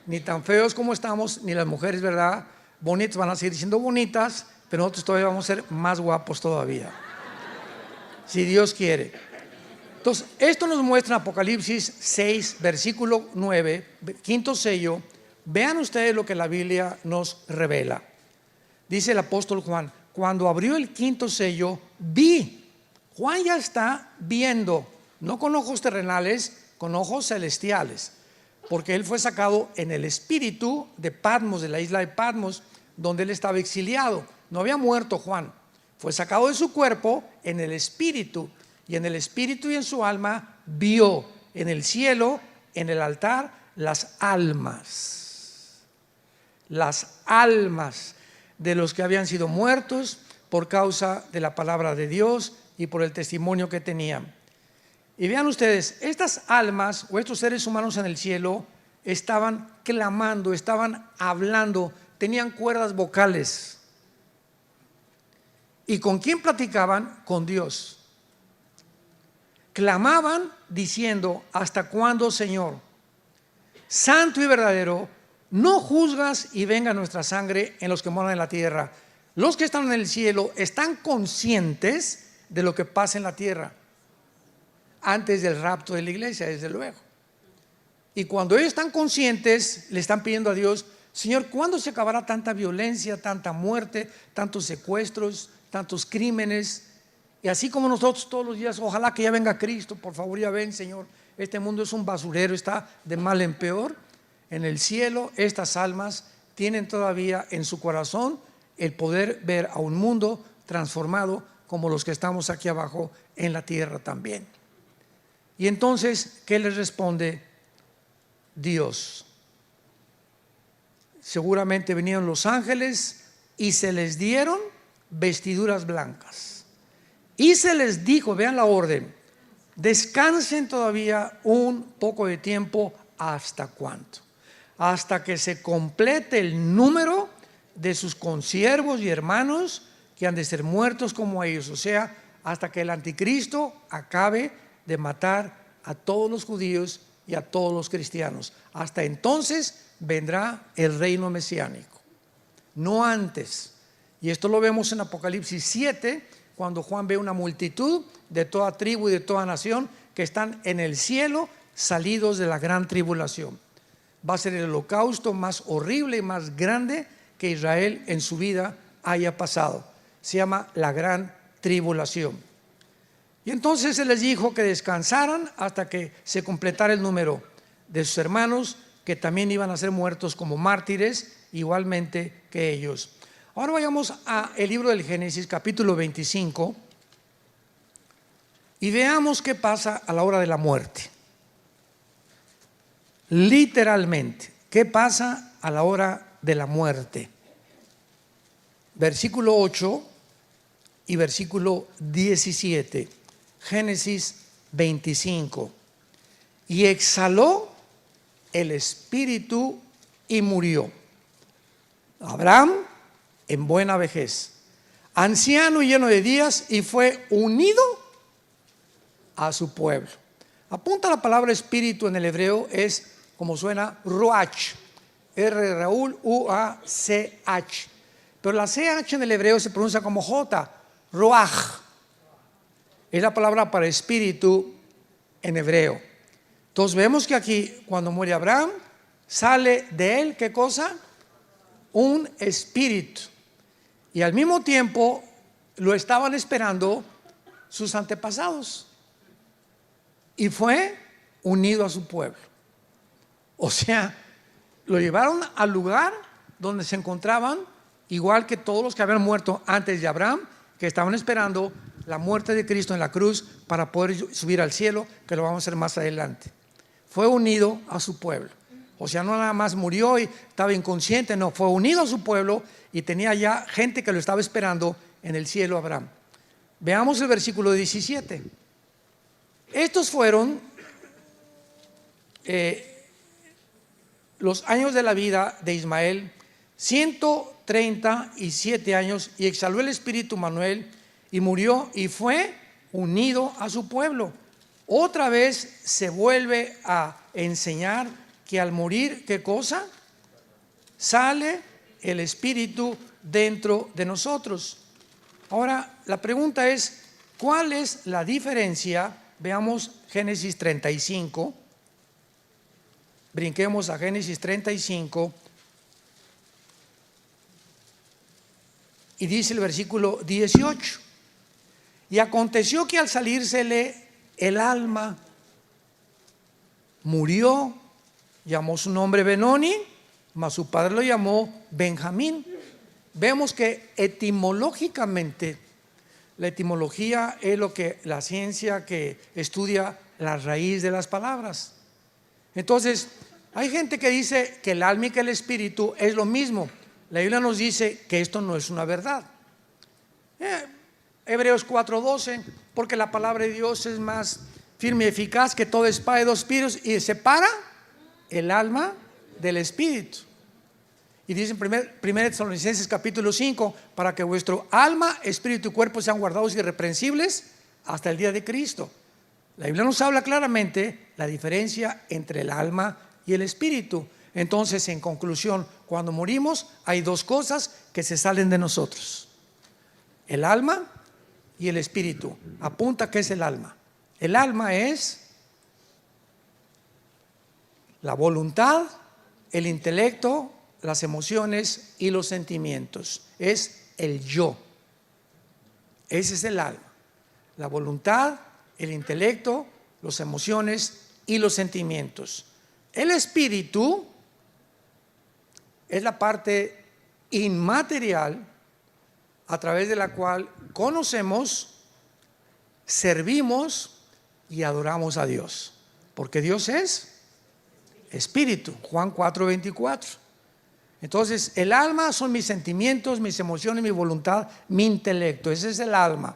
ni tan feos como estamos, ni las mujeres, ¿verdad? Bonitas van a seguir siendo bonitas, pero nosotros todavía vamos a ser más guapos todavía, si Dios quiere. Entonces, esto nos muestra Apocalipsis 6, versículo 9, quinto sello. Vean ustedes lo que la Biblia nos revela. Dice el apóstol Juan: cuando abrió el quinto sello, vi. Juan ya está viendo, no con ojos terrenales, con ojos celestiales, porque él fue sacado en el espíritu de Patmos, de la isla de Patmos, donde él estaba exiliado. No había muerto Juan, fue sacado de su cuerpo en el espíritu, y en el espíritu y en su alma vio en el cielo, en el altar, las almas de los que habían sido muertos por causa de la palabra de Dios y por el testimonio que tenían. Y vean ustedes, estas almas o estos seres humanos en el cielo estaban clamando, estaban hablando, tenían cuerdas vocales. ¿Y con quién platicaban? Con Dios. Clamaban diciendo: ¿hasta cuándo, Señor, santo y verdadero, no juzgas y venga nuestra sangre en los que moran en la tierra? Los que están en el cielo están conscientes de lo que pasa en la tierra antes del rapto de la iglesia, desde luego. Y cuando ellos están conscientes, le están pidiendo a Dios: Señor, ¿cuándo se acabará tanta violencia, tanta muerte, tantos secuestros, tantos crímenes? Y así como nosotros todos los días, ojalá que ya venga Cristo, por favor, ya ven, Señor. Este mundo es un basurero, está de mal en peor. En el cielo, estas almas tienen todavía en su corazón el poder ver a un mundo transformado como los que estamos aquí abajo en la tierra también. Y entonces, ¿qué les responde Dios? Seguramente vinieron los ángeles y se les dieron vestiduras blancas. Y se les dijo, vean la orden: descansen todavía un poco de tiempo. ¿Hasta cuánto? Hasta que se complete el número de sus consiervos y hermanos que han de ser muertos como ellos. O sea, hasta que el anticristo acabe de matar a todos los judíos y a todos los cristianos. Hasta entonces vendrá el reino mesiánico, no antes. Y esto lo vemos en Apocalipsis 7, cuando Juan ve una multitud de toda tribu y de toda nación que están en el cielo, salidos de la gran tribulación. Va a ser el holocausto más horrible y más grande que Israel en su vida haya pasado. Se llama la gran tribulación. Y entonces se les dijo que descansaran hasta que se completara el número de sus hermanos, que también iban a ser muertos como mártires, igualmente que ellos. Ahora vayamos al libro del Génesis, capítulo 25, y veamos qué pasa a la hora de la muerte. Literalmente, ¿qué pasa a la hora de la muerte? Versículo 8 y versículo 17. Génesis 25. Y exhaló el espíritu y murió Abraham en buena vejez, anciano y lleno de días, y fue unido a su pueblo. Apunta la palabra espíritu en el hebreo, es como suena ruach, R Raúl U-A-C-H, pero la CH en el hebreo se pronuncia como J, ruach. Es la palabra para espíritu en hebreo. Entonces vemos que aquí, cuando muere Abraham, sale de él, ¿qué cosa? Un espíritu. Y al mismo tiempo lo estaban esperando sus antepasados. Y fue unido a su pueblo. O sea, lo llevaron al lugar donde se encontraban, igual que todos los que habían muerto antes de Abraham, que estaban esperando la muerte de Cristo en la cruz para poder subir al cielo, que lo vamos a hacer más adelante. Fue unido a su pueblo. O sea, no nada más murió y estaba inconsciente, no, fue unido a su pueblo y tenía ya gente que lo estaba esperando en el cielo, Abraham. Veamos el versículo 17. Estos fueron los años de la vida de Ismael, 137 años, y exhaló el espíritu Manuel y murió y fue unido a su pueblo. Otra vez se vuelve a enseñar que al morir, ¿qué cosa? Sale el espíritu dentro de nosotros. Ahora, la pregunta es, ¿cuál es la diferencia veamos Génesis 35. Brinquemos a Génesis 35. Y dice el versículo 18: y aconteció que al salírsele el alma, murió, llamó su nombre Benoni, mas su padre lo llamó Benjamín. Vemos que etimológicamente, la etimología es la ciencia que estudia la raíz de las palabras. Entonces, hay gente que dice que el alma y que el espíritu es lo mismo. La Biblia nos dice que esto no es una verdad. Hebreos 4:12, porque la palabra de Dios es más firme y eficaz que toda espada de dos filos y separa el alma del espíritu. Y dice en 1 Tesalonicenses capítulo 5, para que vuestro alma, espíritu y cuerpo sean guardados irreprensibles hasta el día de Cristo. La Biblia nos habla claramente la diferencia entre el alma y el espíritu. Entonces, en conclusión, cuando morimos hay dos cosas que se salen de nosotros: el alma y el espíritu. Apunta qué es el alma. El alma es la voluntad, el intelecto, las emociones y los sentimientos. Es el yo. Ese es el alma: la voluntad, el intelecto, las emociones y los sentimientos. El espíritu es la parte inmaterial a través de la cual conocemos, servimos y adoramos a Dios, porque Dios es espíritu. Juan 4:24. Entonces, el alma son mis sentimientos, mis emociones, mi voluntad, mi intelecto. Ese es el alma.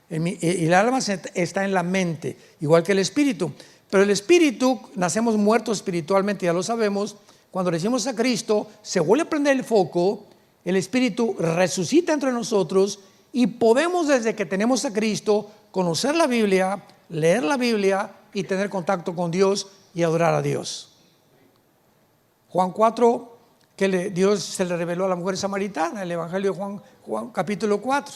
El alma está en la mente, igual que el espíritu. Pero el espíritu, nacemos muertos espiritualmente, ya lo sabemos. Cuando recibimos a Cristo, se vuelve a prender el foco, el espíritu resucita entre nosotros y podemos, desde que tenemos a Cristo, conocer la Biblia, leer la Biblia y tener contacto con Dios y adorar a Dios. Juan 4, que Dios se le reveló a la mujer samaritana, el Evangelio de Juan capítulo 4.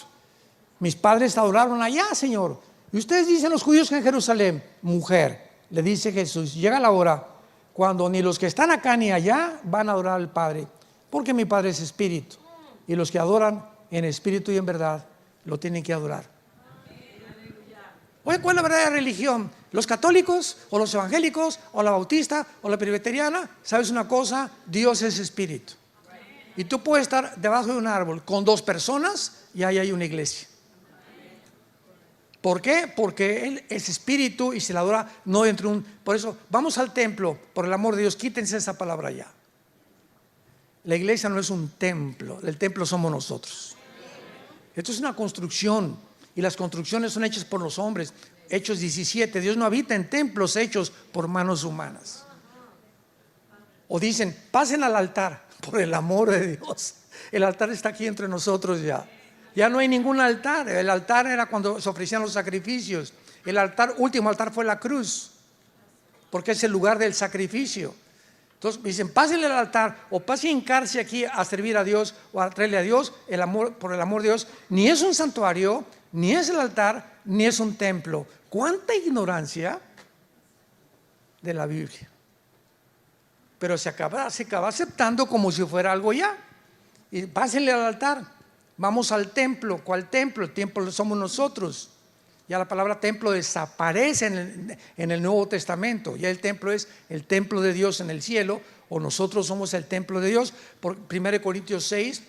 Mis padres adoraron allá, Señor. Y ustedes dicen los judíos que en Jerusalén. Mujer, le dice Jesús, llega la hora cuando ni los que están acá ni allá van a adorar al Padre, porque mi Padre es espíritu, y los que adoran en espíritu y en verdad lo tienen que adorar. Oye, ¿cuál es la verdadera religión? ¿Los católicos o los evangélicos o la bautista o la presbiteriana? ¿Sabes una cosa? Dios es espíritu. Y tú puedes estar debajo de un árbol con dos personas y ahí hay una iglesia. ¿Por qué? Porque Él es espíritu y se le adora no dentro de un... Por eso, vamos al templo, por el amor de Dios, quítense esa palabra ya. La iglesia no es un templo, el templo somos nosotros. Esto es una construcción y las construcciones son hechas por los hombres. Hechos 17, Dios no habita en templos hechos por manos humanas. O dicen, pasen al altar, por el amor de Dios. El altar está aquí entre nosotros ya. Ya no hay ningún altar. El altar era cuando se ofrecían los sacrificios. El último altar fue la cruz, porque es el lugar del sacrificio. Entonces dicen, pásenle al altar o pase a hincarse aquí a servir a Dios o a traerle a Dios por el amor de Dios. Ni es un santuario, ni es el altar, ni es un templo. ¿Cuánta ignorancia de la Biblia? Pero se acaba aceptando como si fuera algo ya. Y pásenle al altar. Vamos al templo. ¿Cuál templo? El templo somos nosotros. Ya la palabra templo desaparece en el Nuevo Testamento. Ya el templo es el templo de Dios en el cielo, o nosotros somos el templo de Dios. Por 1 Corintios 6,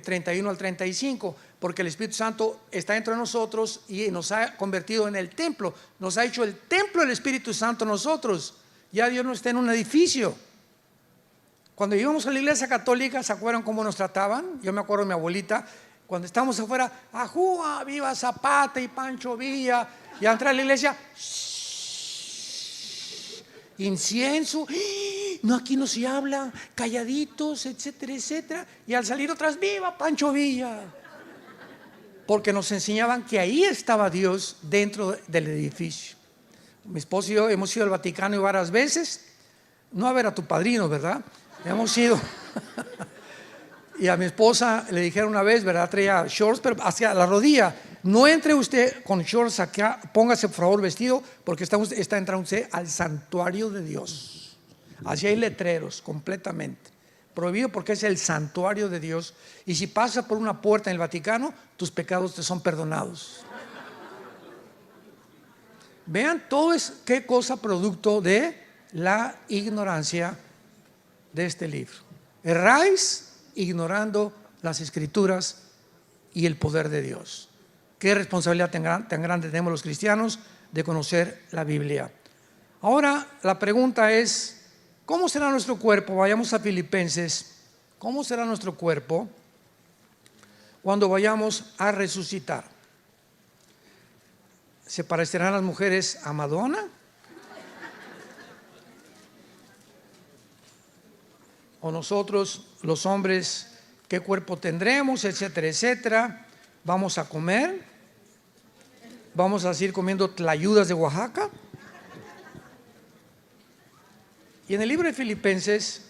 31 al 35. Porque el Espíritu Santo está entre nosotros y nos ha convertido en el templo. Nos ha hecho el templo del Espíritu Santo nosotros. Ya Dios no está en un edificio. Cuando íbamos a la iglesia católica, ¿se acuerdan cómo nos trataban? Yo me acuerdo de mi abuelita. Cuando estábamos afuera, ¡ajúa! ¡Viva Zapata y Pancho Villa! Y al entrar a la iglesia, ¡shh! Incienso, no, aquí no se habla, calladitos, etcétera, etcétera. Y al salir otras, ¡viva Pancho Villa! Porque nos enseñaban que ahí estaba Dios dentro del edificio. Mi esposo y yo hemos ido al Vaticano varias veces, no a ver a tu padrino, ¿verdad? Hemos ido. Y a mi esposa le dijeron una vez, ¿verdad? Traía shorts, pero hacia la rodilla. No entre usted con shorts acá, póngase por favor vestido, porque está entrando usted al santuario de Dios. Así hay letreros completamente. Prohibido porque es el santuario de Dios. Y si pasas por una puerta en el Vaticano, tus pecados te son perdonados. Vean todo qué cosa producto de la ignorancia de este libro. Erráis ignorando las Escrituras y el poder de Dios. Qué responsabilidad tan grande tenemos los cristianos de conocer la Biblia. Ahora la pregunta es, ¿cómo será nuestro cuerpo? Vayamos a Filipenses. ¿Cómo será nuestro cuerpo cuando vayamos a resucitar? ¿Se parecerán las mujeres a Madonna? ¿O nosotros, los hombres, qué cuerpo tendremos, etcétera, etcétera? ¿Vamos a comer? ¿Vamos a seguir comiendo tlayudas de Oaxaca? Y en el libro de Filipenses,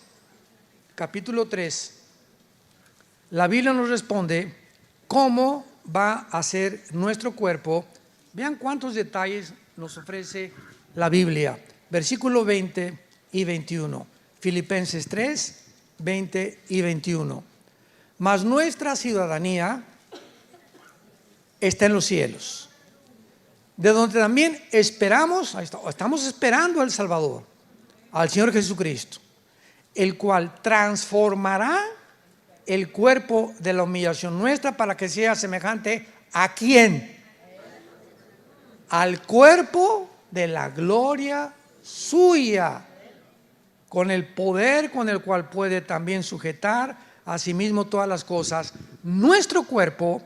capítulo 3, la Biblia nos responde cómo va a ser nuestro cuerpo. Vean cuántos detalles nos ofrece la Biblia. Versículo 20 y 21. Filipenses 3, 20 y 21. Mas nuestra ciudadanía está en los cielos, de donde también estamos esperando al Salvador, al Señor Jesucristo, el cual transformará el cuerpo de la humillación nuestra para que sea semejante ¿a quién? Al cuerpo de la gloria suya, con el poder con el cual puede también sujetar a sí mismo todas las cosas. Nuestro cuerpo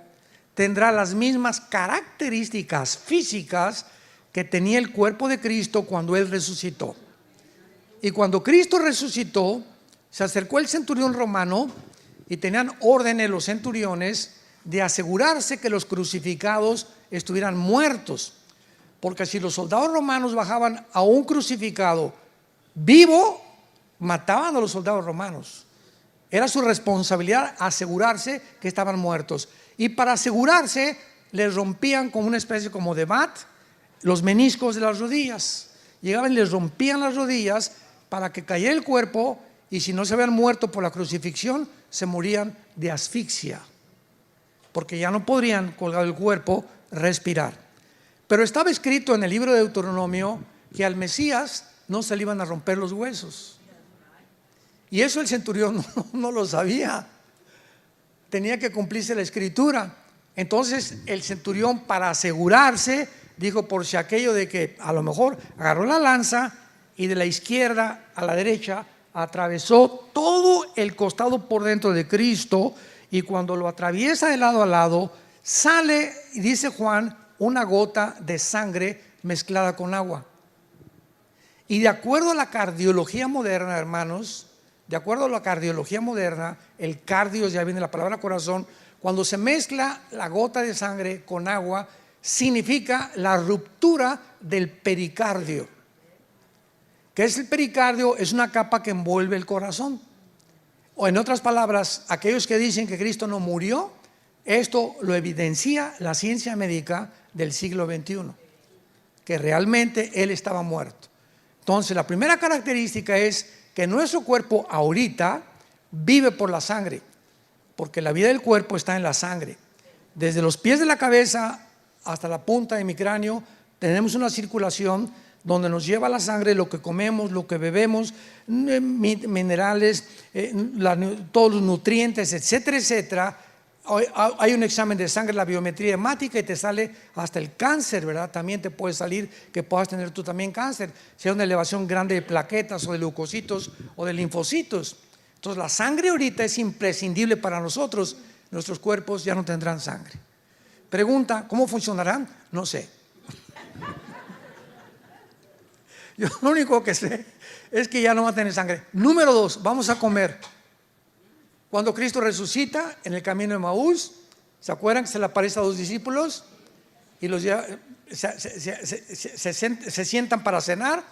tendrá las mismas características físicas que tenía el cuerpo de Cristo cuando Él resucitó. Y cuando Cristo resucitó, se acercó el centurión romano y tenían órdenes los centuriones de asegurarse que los crucificados estuvieran muertos, porque si los soldados romanos bajaban a un crucificado vivo, mataban a los soldados romanos. Era su responsabilidad asegurarse que estaban muertos. Y para asegurarse, les rompían con una especie como de bat los meniscos de las rodillas. Llegaban y les rompían las rodillas para que cayera el cuerpo, y si no se habían muerto por la crucifixión, se morían de asfixia, porque ya no podrían, colgar el cuerpo, respirar. Pero estaba escrito en el libro de Deuteronomio que al Mesías no se le iban a romper los huesos. Y eso el centurión no lo sabía. Tenía que cumplirse la escritura. Entonces el centurión, para asegurarse, dijo, por si aquello de que a lo mejor agarró la lanza y de la izquierda a la derecha atravesó todo el costado por dentro de Cristo, y cuando lo atraviesa de lado a lado, sale, dice Juan, una gota de sangre mezclada con agua. Y de acuerdo a la cardiología moderna, hermanos, de acuerdo a la cardiología moderna, el cardio, ya viene la palabra corazón, cuando se mezcla la gota de sangre con agua, significa la ruptura del pericardio. ¿Qué es el pericardio? Es una capa que envuelve el corazón. O en otras palabras, aquellos que dicen que Cristo no murió, esto lo evidencia la ciencia médica del siglo XXI, que realmente Él estaba muerto. Entonces la primera característica es que nuestro cuerpo ahorita vive por la sangre, porque la vida del cuerpo está en la sangre. Desde los pies de la cabeza hasta la punta de mi cráneo tenemos una circulación donde nos lleva la sangre lo que comemos, lo que bebemos, minerales, todos los nutrientes, etcétera, etcétera. Hay un examen de sangre, la biometría hemática, y te sale hasta el cáncer, ¿verdad? También te puede salir que puedas tener tú también cáncer, si hay una elevación grande de plaquetas o de leucocitos o de linfocitos. Entonces la sangre ahorita es imprescindible para nosotros. Nuestros cuerpos ya no tendrán sangre. Pregunta, ¿cómo funcionarán? No sé. Yo lo único que sé es que ya no va a tener sangre. Número 2, vamos a comer. Cuando Cristo resucita en el camino de Emaús, ¿se acuerdan que se le aparece a 2 discípulos? Y los lleva, se sientan para cenar,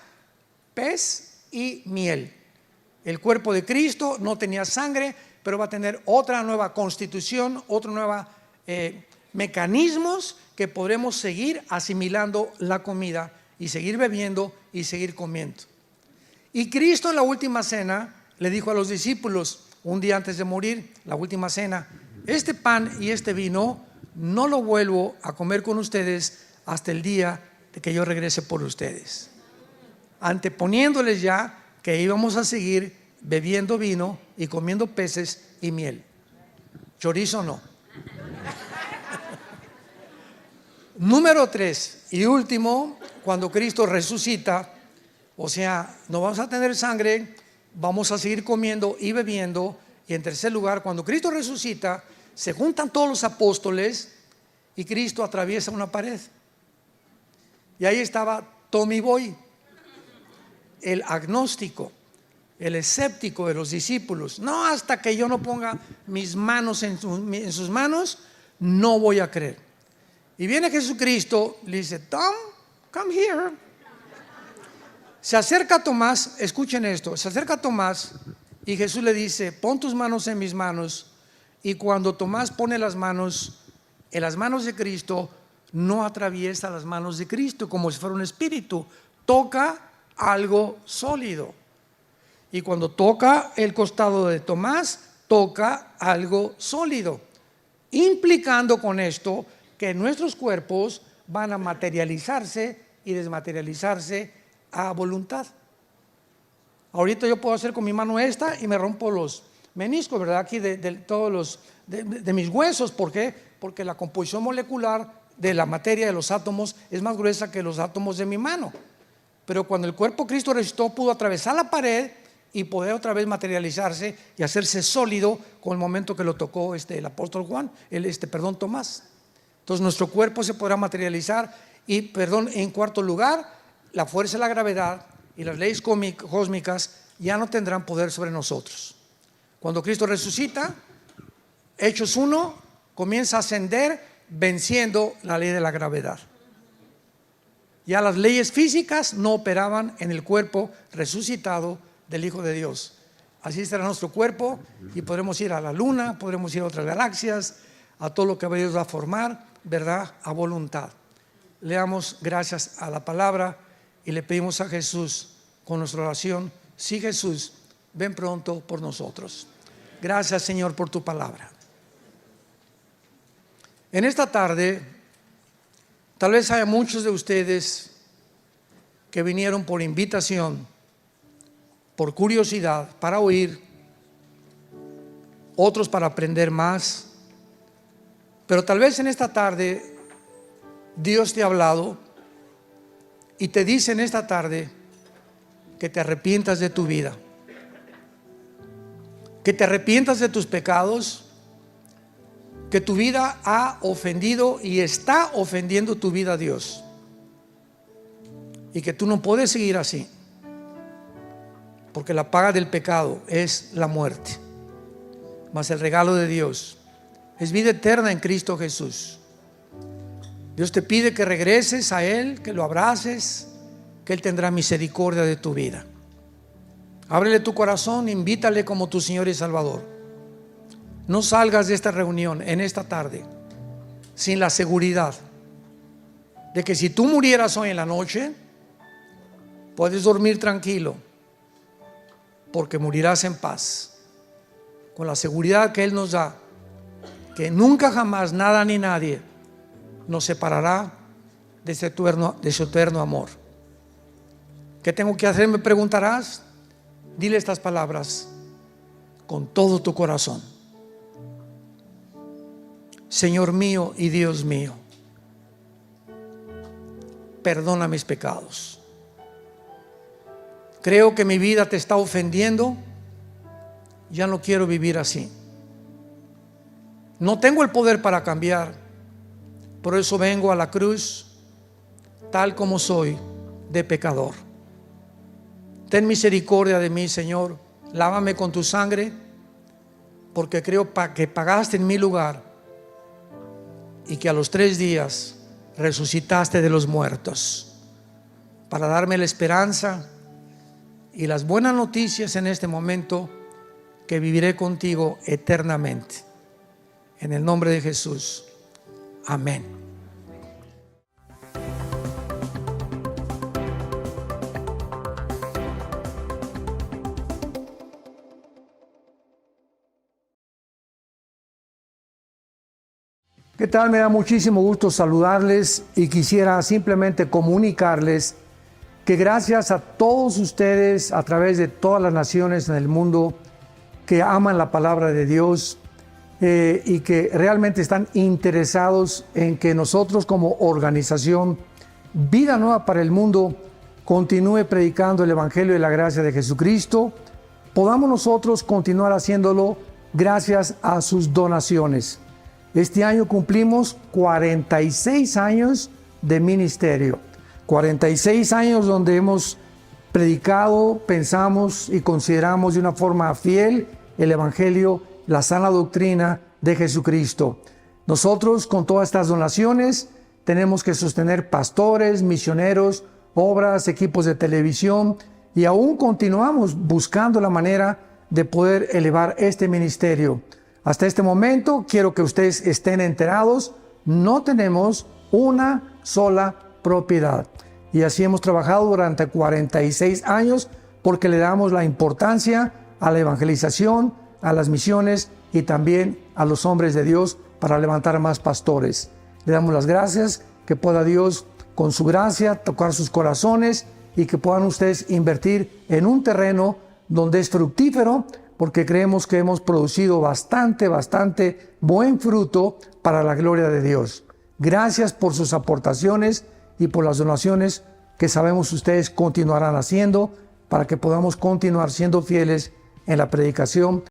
pez y miel. El cuerpo de Cristo no tenía sangre, pero va a tener otra nueva constitución, otra nueva mecanismos que podremos seguir asimilando la comida y seguir bebiendo y seguir comiendo. Y Cristo en la última cena le dijo a los discípulos, un día antes de morir, la última cena: este pan y este vino no lo vuelvo a comer con ustedes hasta el día de que yo regrese por ustedes. Anteponiéndoles ya que íbamos a seguir bebiendo vino y comiendo peces y miel. Chorizo no. Número 3 y último, cuando Cristo resucita, o sea, no vamos a tener sangre, vamos a seguir comiendo y bebiendo. Y en tercer lugar, cuando Cristo resucita, se juntan todos los apóstoles y Cristo atraviesa una pared. Y ahí estaba Tommy Boy, el agnóstico, el escéptico de los discípulos. No, hasta que yo no ponga mis manos en sus manos, no voy a creer. Y viene Jesucristo, le dice: Tom, come here. Se acerca a Tomás, escuchen esto, se acerca a Tomás y Jesús le dice: pon tus manos en mis manos. Y cuando Tomás pone las manos en las manos de Cristo, no atraviesa las manos de Cristo como si fuera un espíritu, toca algo sólido. Y cuando toca el costado de Tomás, toca algo sólido, implicando con esto que nuestros cuerpos van a materializarse y desmaterializarse a voluntad. Ahorita yo puedo hacer con mi mano esta y me rompo los meniscos, ¿verdad? Aquí de todos los de mis huesos. ¿Por qué? Porque la composición molecular de la materia de los átomos es más gruesa que los átomos de mi mano. Pero cuando el cuerpo Cristo resucitó, pudo atravesar la pared y poder otra vez materializarse y hacerse sólido con el momento que lo tocó el apóstol Juan, Tomás. Entonces nuestro cuerpo se podrá materializar. Y en cuarto lugar, la fuerza de la gravedad y las leyes cósmicas ya no tendrán poder sobre nosotros. Cuando Cristo resucita, Hechos 1 comienza a ascender venciendo la ley de la gravedad. Ya las leyes físicas no operaban en el cuerpo resucitado del Hijo de Dios. Así estará nuestro cuerpo y podremos ir a la luna, podremos ir a otras galaxias, a todo lo que Dios va a formar, ¿verdad? A voluntad. Le damos gracias a la palabra y le pedimos a Jesús con nuestra oración: sí, Jesús, ven pronto por nosotros. Gracias, Señor, por tu palabra. En esta tarde, tal vez haya muchos de ustedes que vinieron por invitación, por curiosidad, para oír, otros para aprender más. Pero tal vez en esta tarde Dios te ha hablado y te dice en esta tarde que te arrepientas de tu vida, que te arrepientas de tus pecados, que tu vida ha ofendido y está ofendiendo tu vida a Dios, y que tú no puedes seguir así, porque la paga del pecado es la muerte, mas el regalo de Dios es vida eterna en Cristo Jesús. Dios te pide que regreses a Él, que lo abraces, que Él tendrá misericordia de tu vida. Ábrele tu corazón, invítale como tu Señor y Salvador. No salgas de esta reunión en esta tarde sin la seguridad de que si tú murieras hoy en la noche, puedes dormir tranquilo, porque morirás en paz, con la seguridad que Él nos da, que nunca jamás nada ni nadie nos separará de su eterno amor. ¿Qué tengo que hacer? Me preguntarás. Dile estas palabras con todo tu corazón: Señor mío y Dios mío, perdona mis pecados. Creo que mi vida te está ofendiendo. Ya no quiero vivir así. No tengo el poder para cambiar. Por eso vengo a la cruz tal como soy, de pecador. Ten misericordia de mí, Señor. Lávame con tu sangre, porque creo que pagaste en mi lugar y que a los 3 días resucitaste de los muertos para darme la esperanza y las buenas noticias en este momento, que viviré contigo eternamente. En el nombre de Jesús. Amén. ¿Qué tal? Me da muchísimo gusto saludarles y quisiera simplemente comunicarles que gracias a todos ustedes a través de todas las naciones en el mundo que aman la palabra de Dios y que realmente están interesados en que nosotros como organización Vida Nueva para el Mundo continúe predicando el Evangelio de la gracia de Jesucristo, podamos nosotros continuar haciéndolo gracias a sus donaciones. Este año cumplimos 46 años de ministerio, 46 años donde hemos predicado, pensamos y consideramos de una forma fiel el Evangelio, la sana doctrina de Jesucristo. Nosotros con todas estas donaciones tenemos que sostener pastores, misioneros, obras, equipos de televisión y aún continuamos buscando la manera de poder elevar este ministerio. Hasta este momento, quiero que ustedes estén enterados, no tenemos una sola propiedad. Y así hemos trabajado durante 46 años porque le damos la importancia a la evangelización, a las misiones y también a los hombres de Dios para levantar más pastores. Le damos las gracias, que pueda Dios con su gracia tocar sus corazones y que puedan ustedes invertir en un terreno donde es fructífero, porque creemos que hemos producido bastante buen fruto para la gloria de Dios. Gracias por sus aportaciones y por las donaciones que sabemos ustedes continuarán haciendo para que podamos continuar siendo fieles en la predicación